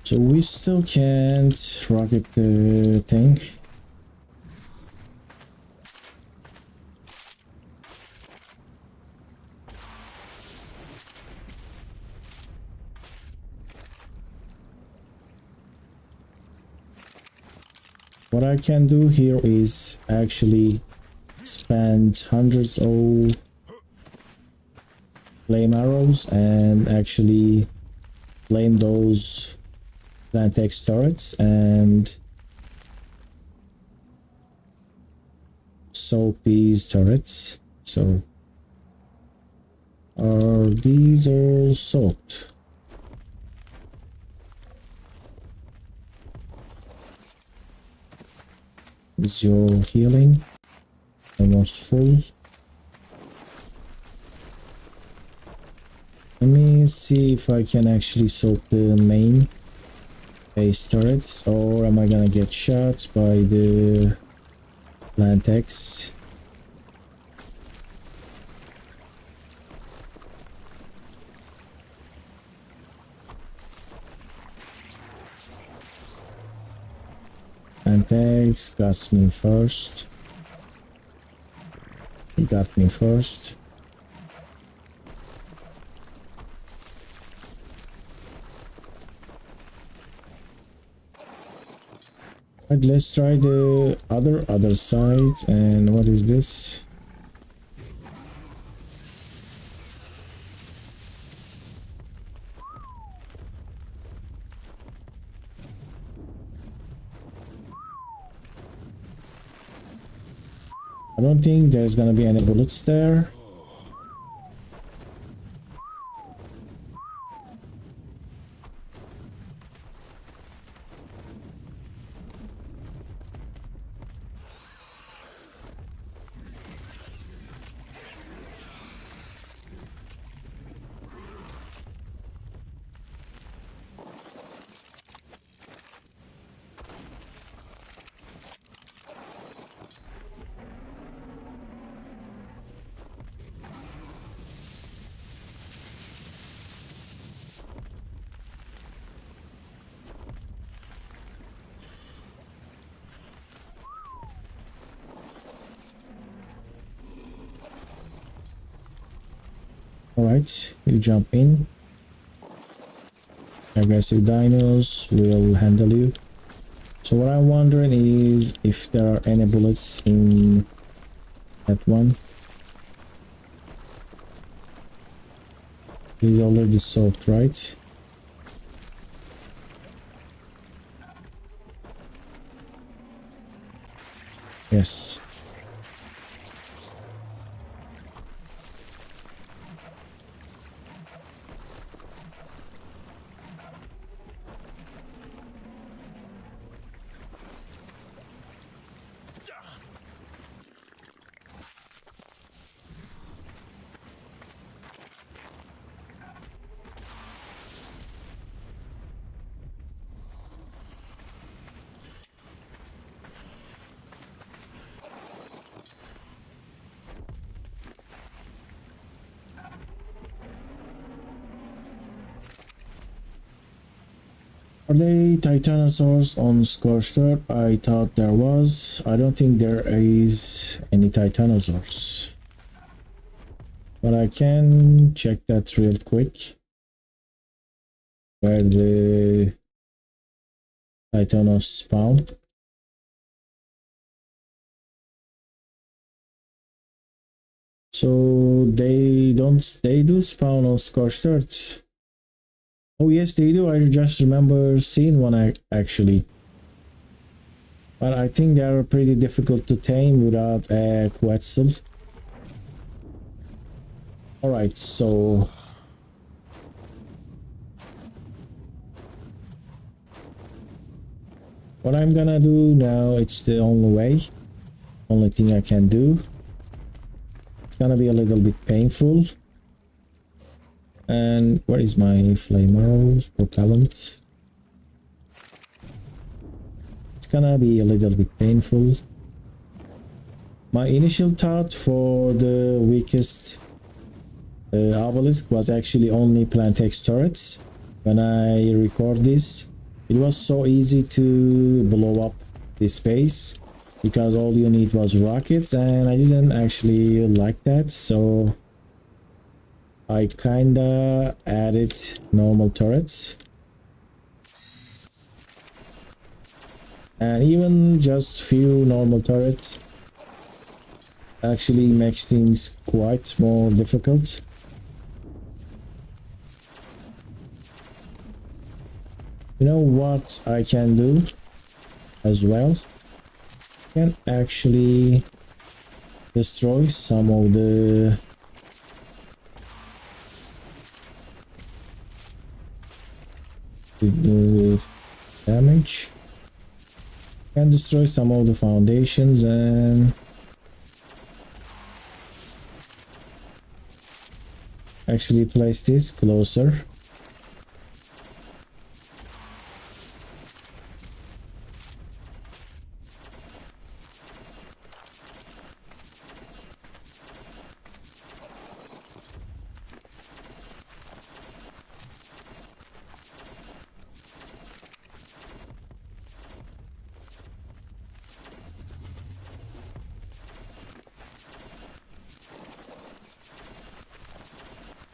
So we still can't rocket the thing. What I can do here is actually spend hundreds of flame arrows and actually flame those Plantex turrets and soak these turrets. So are these all soaked? Is your healing almost full? Let me see if I can actually soak the main base turrets, or am I gonna get shot by the Plantex? Plantex got me first. He got me first. Right, let's try the other side. And what is this? I don't think there's gonna be any bullets there. Alright, you jump in. Aggressive dinos will handle you. So what I'm wondering is if there are any bullets in that one. He's already soaked, right? Yes. Are they titanosaurs on Scorched? I thought there was. I don't think there is any titanosaurs. But I can check that real quick. Where the titanos spawn. So they they do spawn on scorched earth. Oh yes, they do. I just remember seeing one actually. But I think they are pretty difficult to tame without a quetzal. Alright, so what I'm gonna do now, it's the only way. Only thing I can do. It's gonna be a little bit painful. And where is my flame arrows propellant? It's gonna be a little bit painful. My initial thought for the weakest obelisk was actually only plant X turrets. When I record this, it was so easy to blow up this base because all you need was rockets, and I didn't actually like that, so I kinda added normal turrets. And even just few normal turrets actually makes things quite more difficult. You know what I can do as well? I can actually destroy some of the damage. Can destroy some of the foundations and actually place this closer.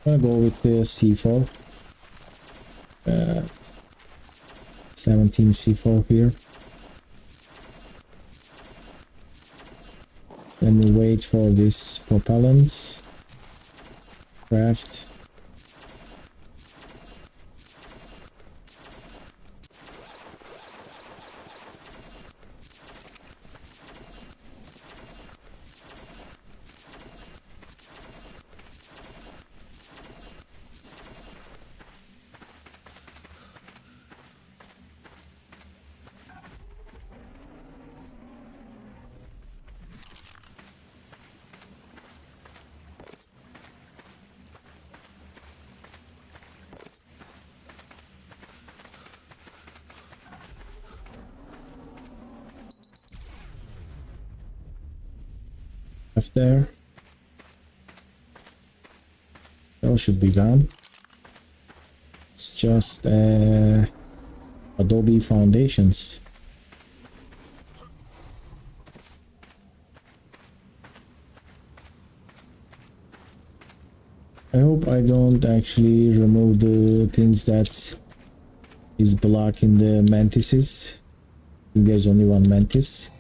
I'm gonna go with the C4. 17 C4 here. Let me wait for this propellant. Craft. Left there. That should be gone. It's just Adobe foundations. I hope I don't actually remove the things that is blocking the mantises. I think there's only one mantis.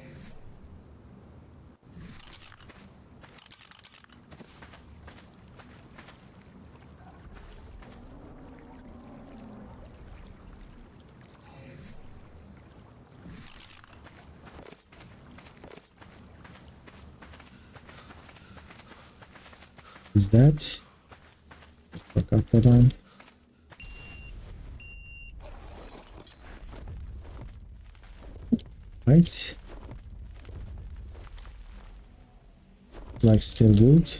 Is that? Forgot that on. Right. Like still good.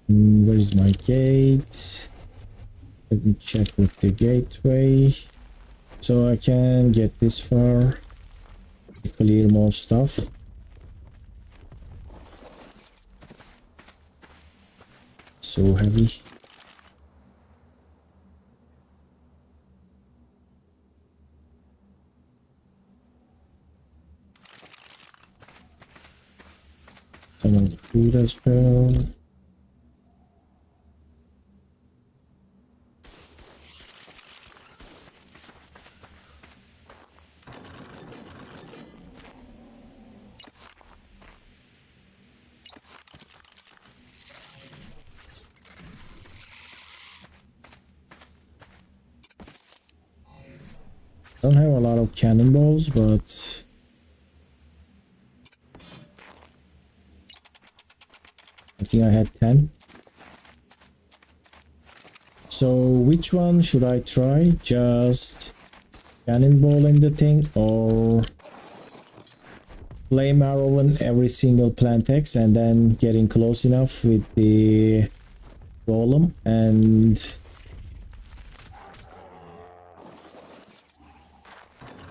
Where is my gate? Let me check with the gateway. So I can get this far. Clear more stuff. So heavy. Some of the food as well. Don't have a lot of cannonballs, but I think I had 10. So which one should I try? Just cannonball in the thing, or flame arrow in every single plant X and then getting close enough with the golem and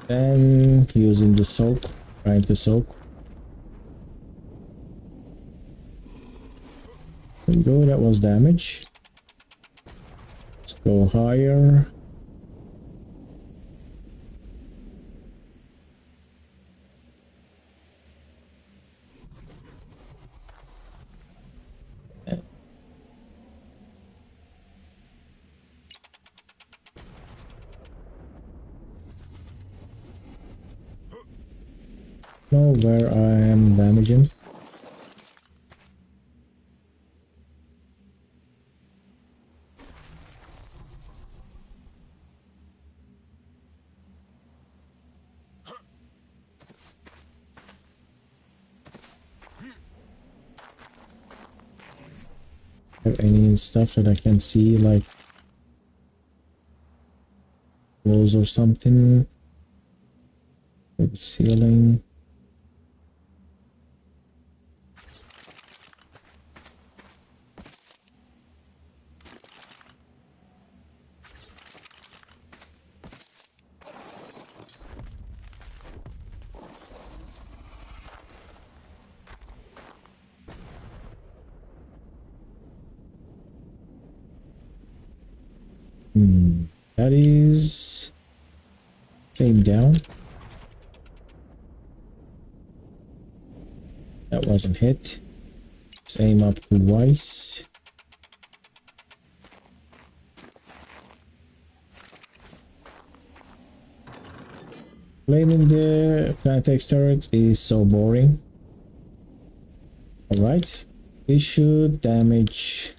then using the soak, trying to soak. There we go, that was damage. Let's go higher. Know where I am damaging. Have any stuff that I can see, like walls or something? Maybe ceiling. That is Tame down. That wasn't hit. Same up twice. Blaming the plant X turret is so boring. Alright, it should damage.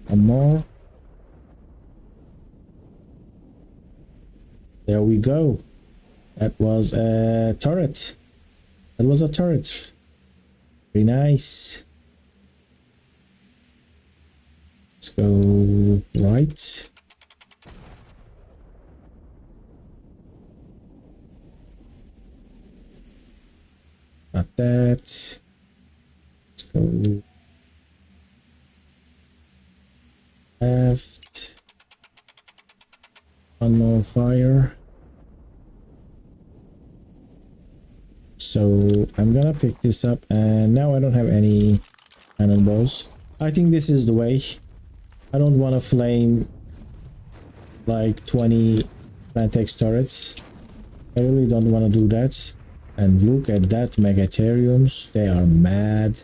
One more. There we go. That was a turret. That was a turret. Very nice. Let's go right. Got that. Let's go left. One more fire. So I'm gonna pick this up, and now I don't have any cannonballs. I think this is the way. I don't want to flame like 20 Plantex turrets. I really don't want to do that. And look at that Megatheriums. They are mad.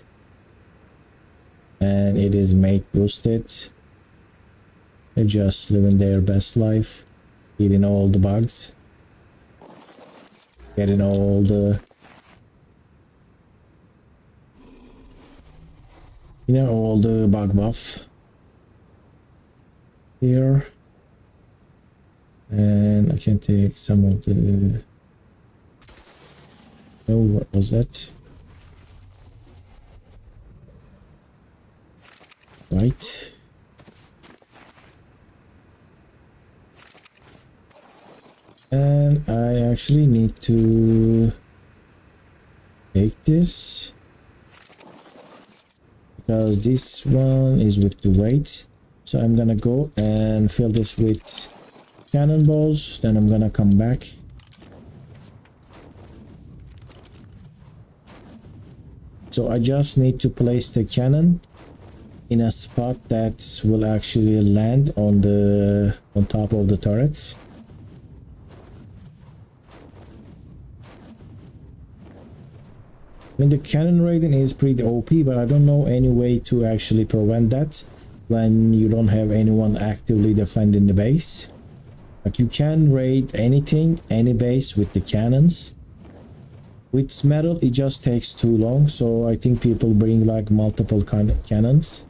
And it is mate boosted. They're just living their best life. Eating all the bugs. Getting all the... you know, all the bug buff. Here. And I can take some of the... oh, what was that? Right. And I actually need to take this, because this one is with the weight. So I'm gonna go and fill this with cannonballs, then I'm gonna come back. So I just need to place the cannon in a spot that will actually land on top of the turrets. I mean, the cannon rating is pretty OP, but I don't know any way to actually prevent that when you don't have anyone actively defending the base. Like, you can raid anything, any base with the cannons, With metal it just takes too long, so I think people bring like multiple cannons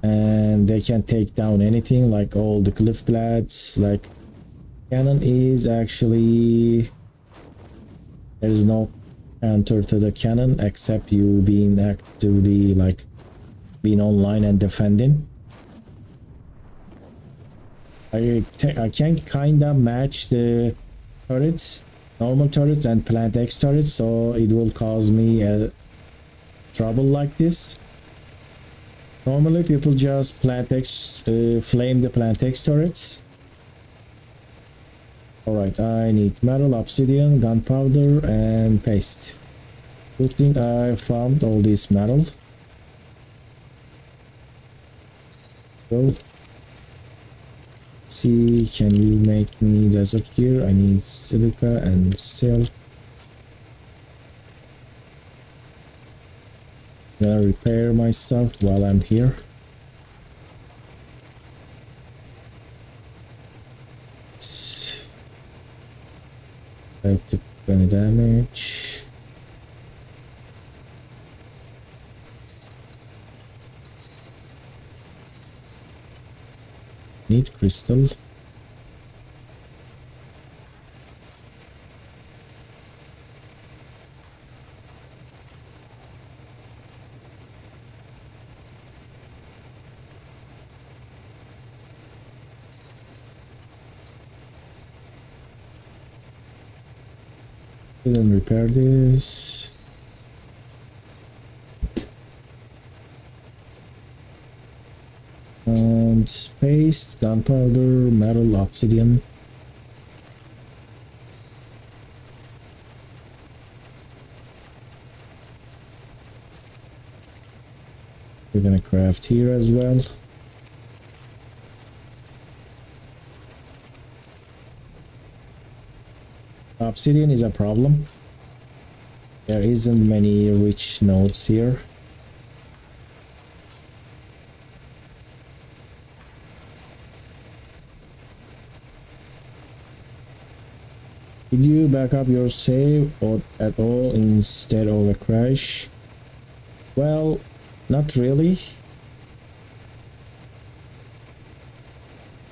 and they can take down anything, like all the cliff blades. Like cannon is actually, there is no counter to the cannon except you being actively like being online and defending. I can kinda match the turrets, normal turrets and plant X turrets, so it will cause me a trouble like this. Normally people just plant X, flame the plant X turrets. Alright, I need metal, obsidian, gunpowder and paste. Good thing I found all this metal. So see, can you make me desert gear? I need silica and silk. Gonna repair my stuff while I'm here. I took 20 damage. Need crystal. Then repair this. And paste, gunpowder, metal, obsidian. We're gonna craft here as well. Obsidian is a problem. There isn't many rich nodes here. Did you back up your save or at all instead of a crash? Well, not really.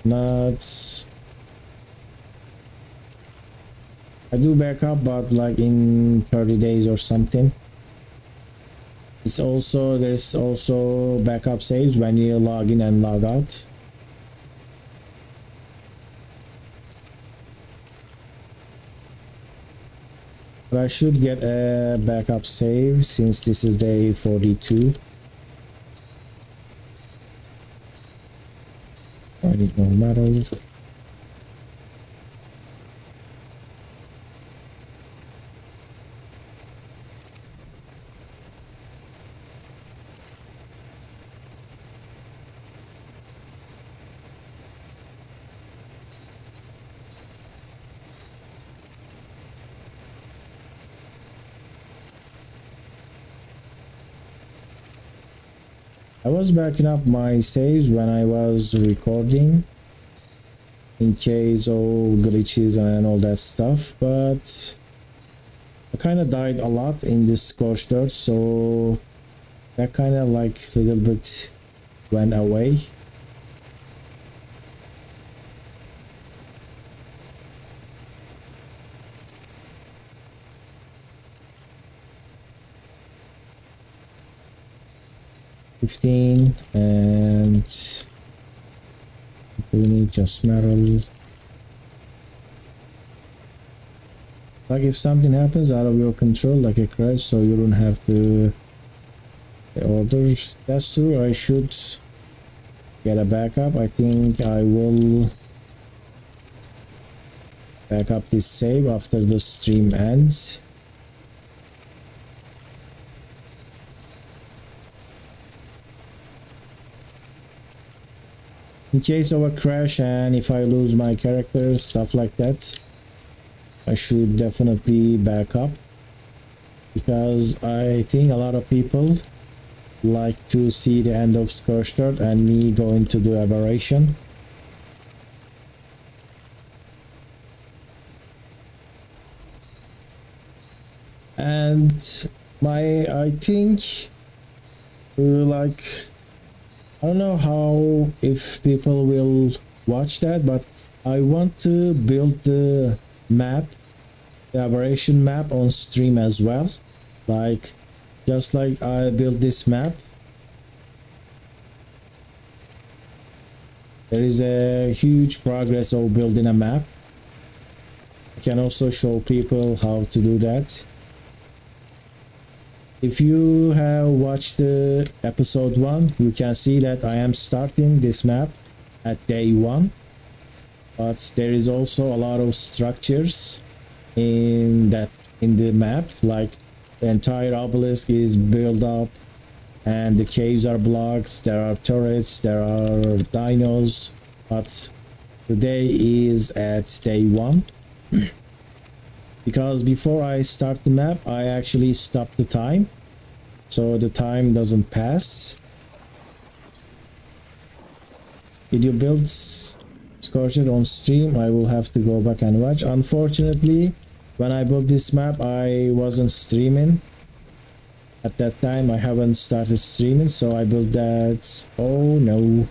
Not. I do backup, but like in 30 days or something. It's also, there's also backup saves when you log in and log out. But I should get a backup save since this is day 42. I need more metal. I was backing up my saves when I was recording in case of glitches and all that stuff, but I kind of died a lot in this Scorched Earth, so that kind of like a little bit went away. And we need just metal. Like if something happens out of your control, like a crash, so you don't have to order. That's true. I should get a backup. I think I will back up this save after the stream ends. In case of a crash and if I lose my character, stuff like that, I should definitely back up, because I think a lot of people like to see the end of Scorched Earth and me going to do aberration. And I think like I don't know how if people will watch that, but I want to build the map, the aberration map on stream as well, like just like I built this map. There is a huge progress of building a map. I can also show people how to do that. If you have watched the episode 1, you can see that I am starting this map at day 1. But there is also a lot of structures in the map, like the entire obelisk is built up and the caves are blocked, there are turrets, there are dinos, but today is at day 1. Because before I start the map, I actually stop the time, so the time doesn't pass. Did you build Scorched on stream? I will have to go back and watch. Unfortunately, when I built this map, I wasn't streaming. At that time, I haven't started streaming, so I built that. Oh no,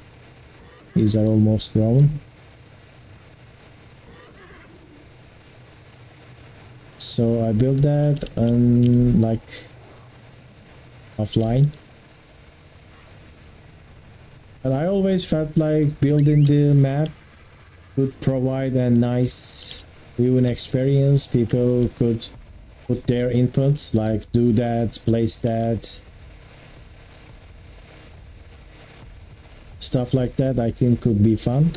these are almost grown. So I built that like offline. But I always felt like building the map could provide a nice viewing experience. People could put their inputs, like do that, place that, stuff like that. I think could be fun.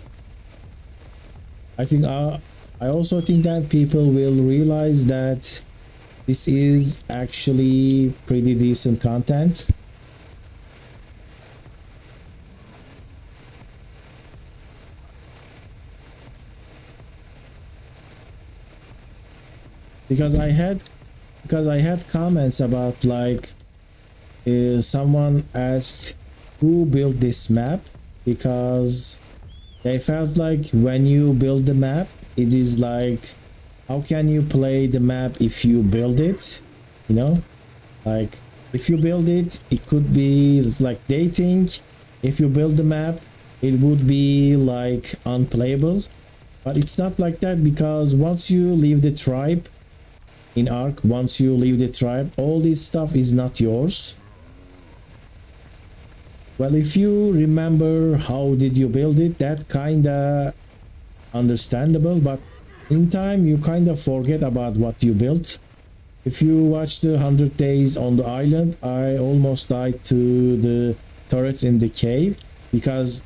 I also think that people will realize that this is actually pretty decent content. Because I had comments about like someone asked who built this map, because they felt like when you build the map, it is like, how can you play the map if you build it, you know? Like if you build it, it could be, it's like they think if you build the map it would be like unplayable, but it's not like that, because once you leave the tribe in ARK, once you leave the tribe, all this stuff is not yours. Well, if you remember how did you build it, that kinda understandable, but in time you kind of forget about what you built. If you watch the 100 days on the island, I almost died to the turrets in the cave because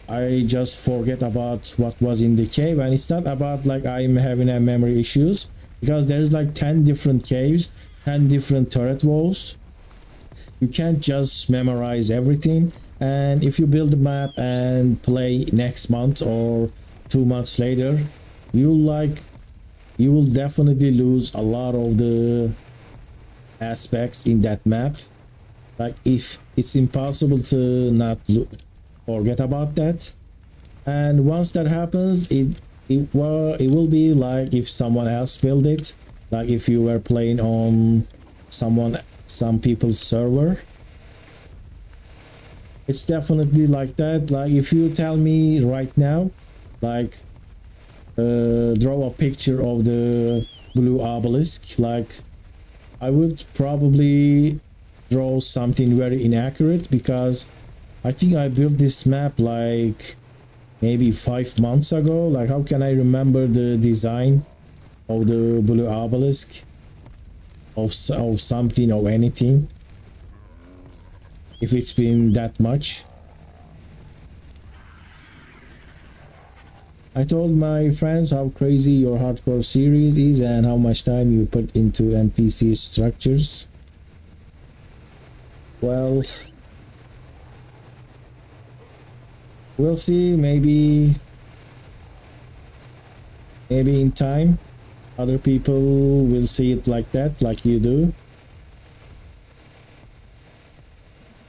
I just forget about what was in the cave. And it's not about like I'm having a memory issues, because there's like 10 different caves, 10 different turret walls. You can't just memorize everything. And if you build a map and play next month or 2 months later, you will definitely lose a lot of the aspects in that map. Like if it's impossible to not forget about that. And once that happens, it will be like if someone else built it, like if you were playing on some people's server. It's definitely like that. Like if you tell me right now, like draw a picture of the blue obelisk, like I would probably draw something very inaccurate, because I think I built this map like maybe 5 months ago. Like how can I remember the design of the blue obelisk of something or anything if it's been that much? I told my friends how crazy your hardcore series is and how much time you put into NPC structures. Well, we'll see. Maybe in time other people will see it like that, like you do.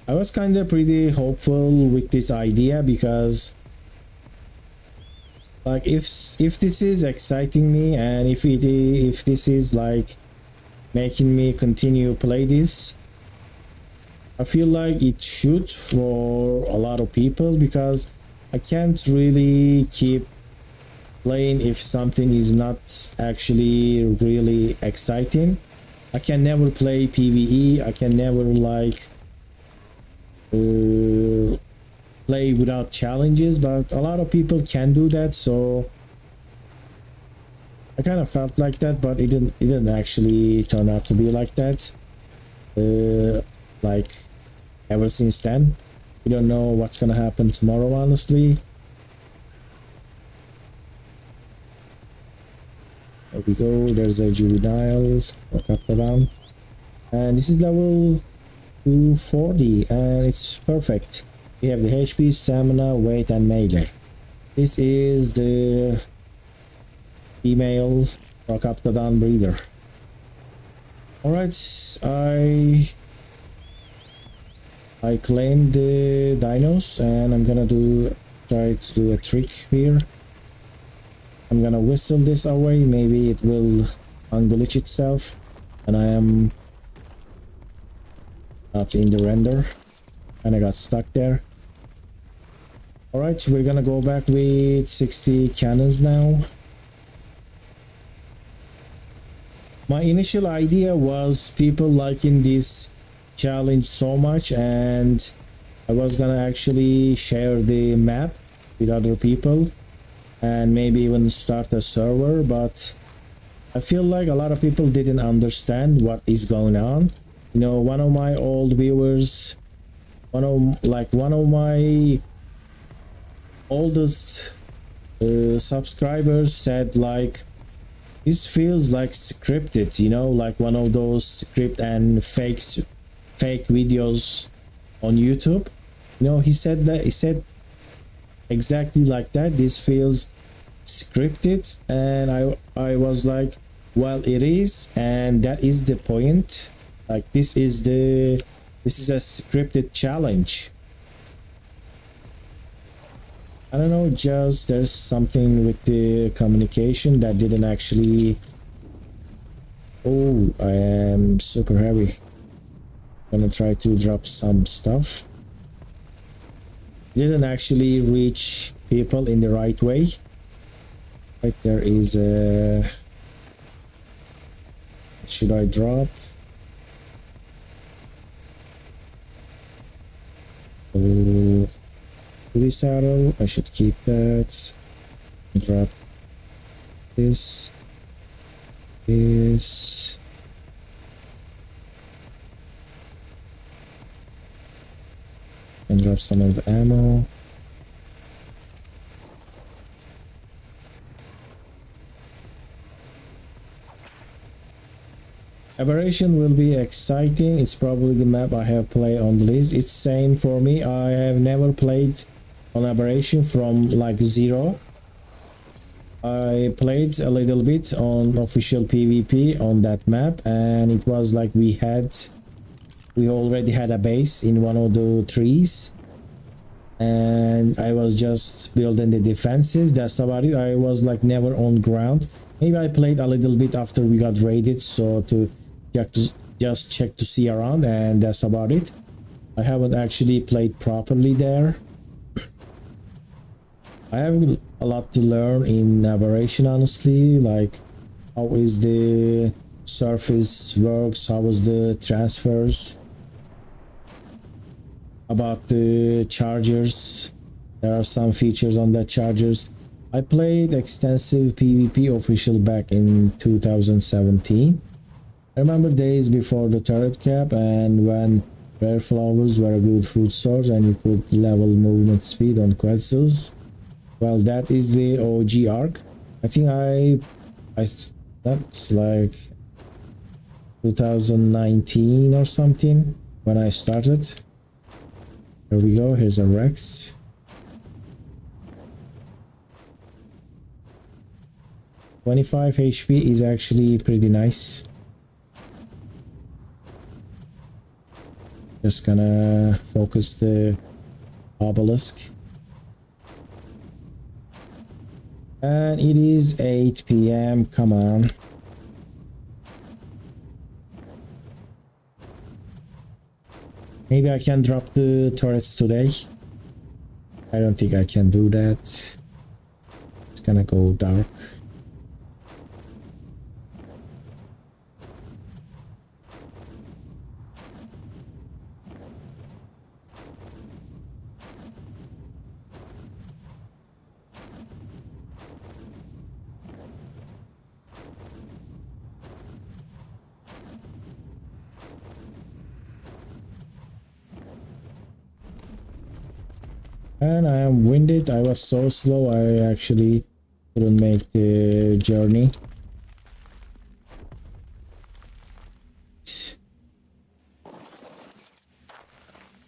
I was kind of pretty hopeful with this idea, because like if this is exciting me, and if this is like making me continue play this. I feel like it should for a lot of people, because I can't really keep playing if something is not actually really exciting. I can never play PvE. I can never like play without challenges, but a lot of people can do that, so I kind of felt like that, but it didn't actually turn out to be like that. Like ever since then, we don't know what's gonna happen tomorrow, honestly. There we go. There's a juvenile. Walk up the down, and this is level 240, and it's perfect. We have the HP, stamina, weight, and melee. This is the female Rhynio breeder. Alright, I claimed the dinos, and I'm gonna try to do a trick here. I'm gonna whistle this away, maybe it will unglitch itself, and I am not in the render, and I got stuck there. Alright, we're gonna go back with 60 cannons now. My initial idea was people liking this challenge so much, and I was gonna actually share the map with other people and maybe even start a server, but I feel like a lot of people didn't understand what is going on. You know, one of my old viewers, one of my oldest subscribers said like, this feels like scripted, you know, like one of those script and fake videos on YouTube. You know, he said exactly like that. This feels scripted, and I was like, well, it is, and that is the point. Like, this is a scripted challenge. I don't know, just there's something with the communication that didn't actually... Oh, I am super heavy. Gonna try to drop some stuff. Didn't actually reach people in the right way. Right, there is a... What should I drop? Oh, this saddle, I should keep that. Drop this, and drop some of the ammo. Aberration will be exciting. It's probably the map I have played on the list. It's same for me. I have never played on Aberration from like zero. I played a little bit on official PvP on that map, and it was like we already had a base in one of the trees, and I was just building the defenses. That's about it. I was like never on ground. Maybe I played a little bit after we got raided, so to just check to see around, and that's about it. I haven't actually played properly there. I have a lot to learn in Aberration, honestly, like how is the surface works, how is the transfers, about the chargers. There are some features on the chargers. I played extensive PvP official back in 2017. I remember days before the turret cap, and when rare flowers were a good food source and you could level movement speed on quests. Well, that is the OG ARK. I think that's like 2019 or something when I started. There we go. Here's a Rex. $25 HP is actually pretty nice. Just gonna focus the obelisk. And it is 8 PM. Come on. Maybe I can drop the turrets today. I don't think I can do that. It's gonna go dark. And I am winded. I was so slow I actually couldn't make the journey.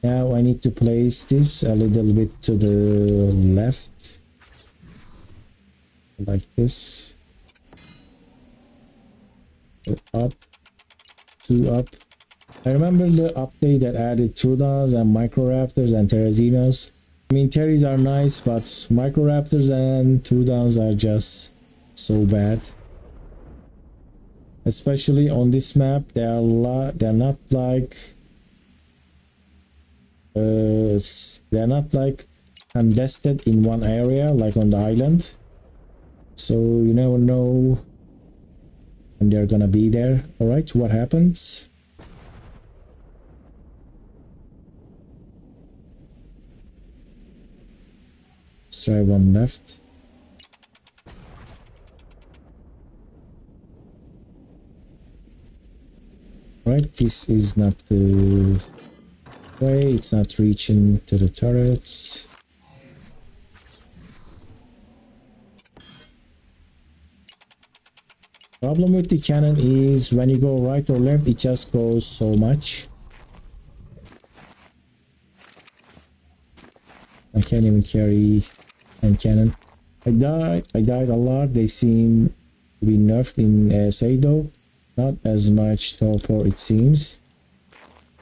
Now I need to place this a little bit to the left. Like this. So up. 2 up. I remember the update that added Trudons and Microraptors and Terrazinos. I mean, Terries are nice, but Microraptors and Trudons are just so bad. Especially on this map, they're not like contested in one area like on the island. So you never know when they're gonna be there. All right, what happens? Try one left. Right, this is not the way. It's not reaching to the turrets. Problem with the cannon is when you go right or left, it just goes so much. I can't even carry a cannon. I died a lot. They seem to be nerfed in Sado. Not as much torpor it seems.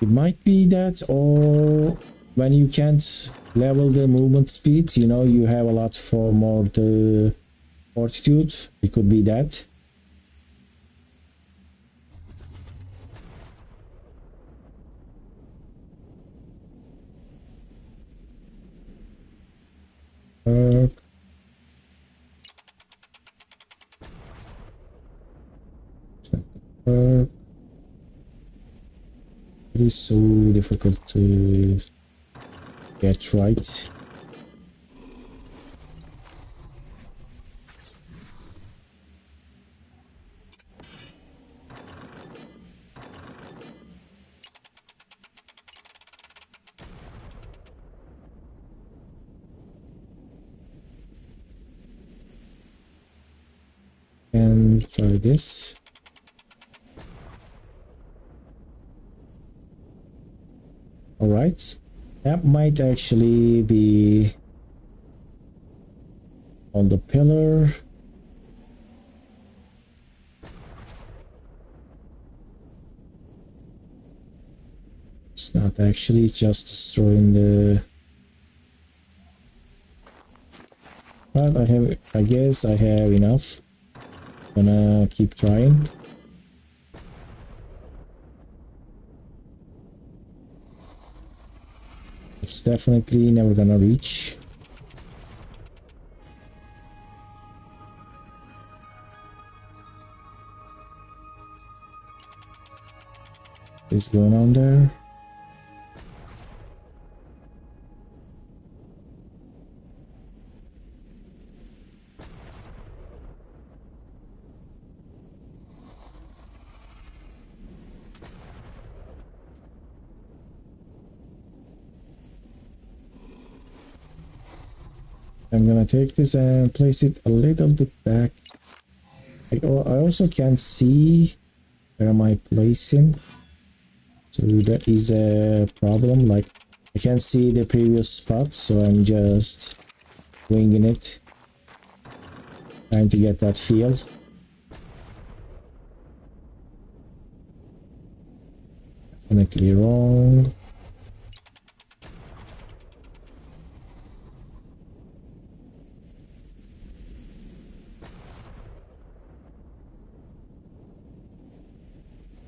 It might be that, or when you can't level the movement speed, you know, you have a lot for more the fortitude. It could be that. ARK. ARK. It is so difficult to get right. And try this. All right, that might actually be on the pillar. It's not actually, it's just destroying the... But I guess I have enough. Gonna keep trying. It's definitely never gonna reach. What's going on there? I'm gonna take this and place it a little bit back. I also can't see where am I placing, so that is a problem. Like I can't see the previous spot, so I'm just winging it, trying to get that feel. Definitely wrong.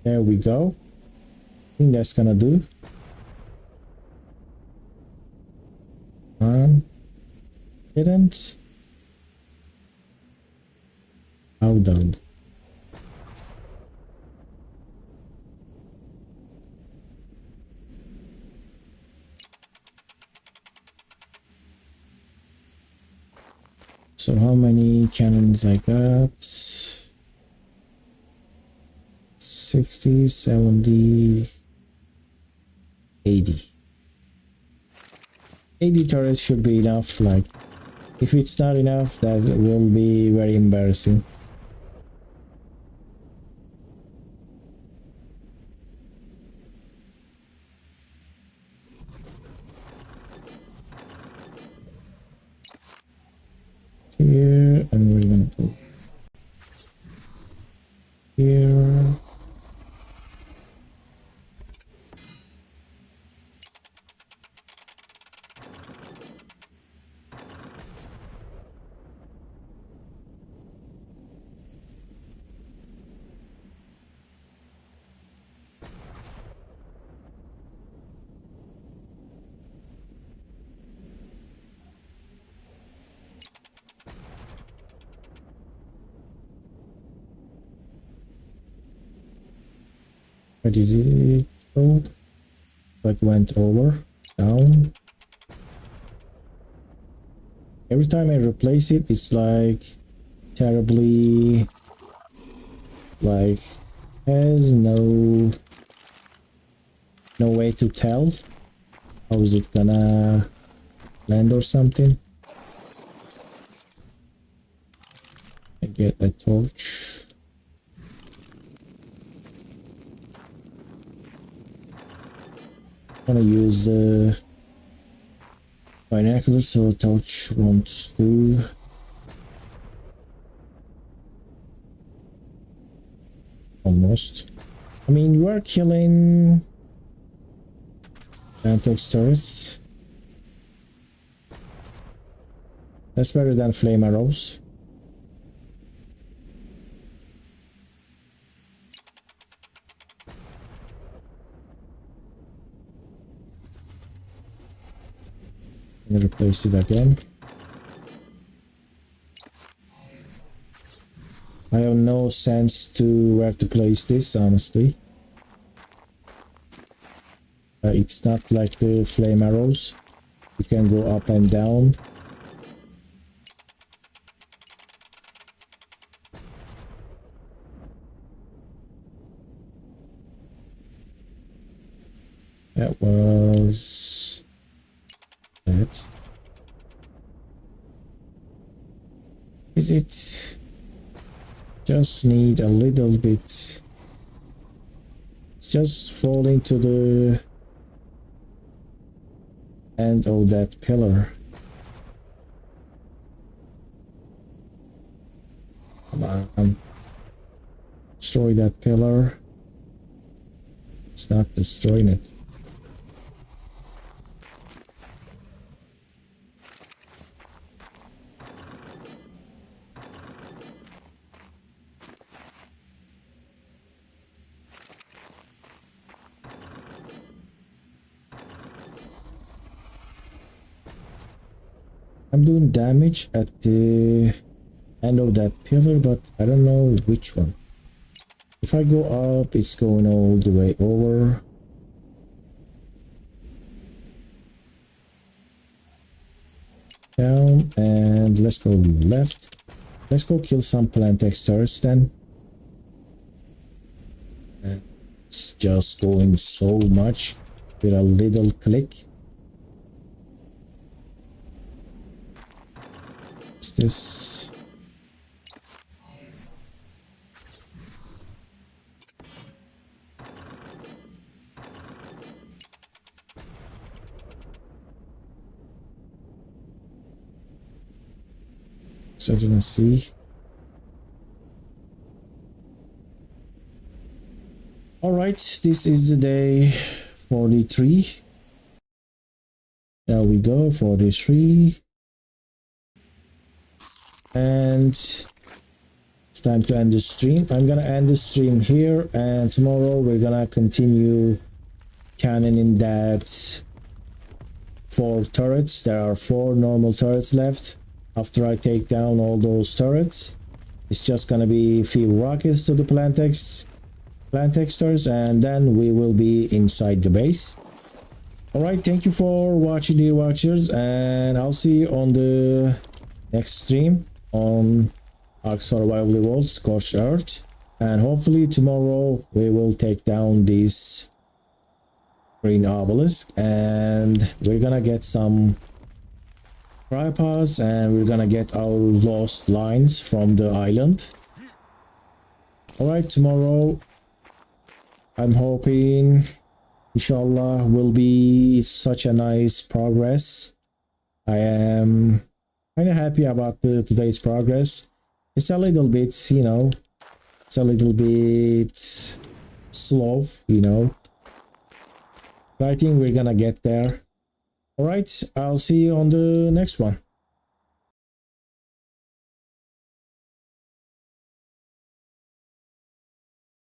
There we go. I think that's gonna do. Didn't. How done? So how many cannons I got? 60, 70, 80. 80 turrets should be enough. Like, if it's not enough, that will be very embarrassing. Here, and we're gonna go here. Where did it go? Like went over, down. Every time I replace it, it's like terribly, like has no way to tell how is it gonna land or something. I get a torch. I'm gonna use binocular so torch won't do. Almost. I mean, we're killing vantage turrets. That's better than flame arrows. Replace it again. I have no sense to where to place this, honestly. It's not like the flame arrows. You can go up and down. That was that. Is it just need a little bit? Just fall into the end of that pillar. Come on. Destroy that pillar. It's not destroying it. I'm doing damage at the end of that pillar, but I don't know which one. If I go up, it's going all the way over. Down, and let's go left. Let's go kill some plant extras then. It's just going so much with a little click. What's this? So I didn't see. All right, this is the day 43. There we go, 43. And it's time to end the stream. I'm gonna end the stream here, and tomorrow we're gonna continue cannoning that 4 turrets. There are 4 normal turrets left. after I take down all those turrets. It's just gonna be a few rockets to the plant textures, and then we will be inside the base. Alright, thank you for watching, dear watchers, and I'll see you on the next stream on ARK Survival Evolved Scorched Earth. And hopefully tomorrow we will take down these green obelisk, and we're gonna get some cryopods, and we're gonna get our lost lines from the island. Alright, tomorrow I'm hoping inshallah will be such a nice progress. I am kind of happy about today's progress. It's a little bit, you know, it's a little bit slow, you know, but I think we're gonna get there. All right, I'll see you on the next one.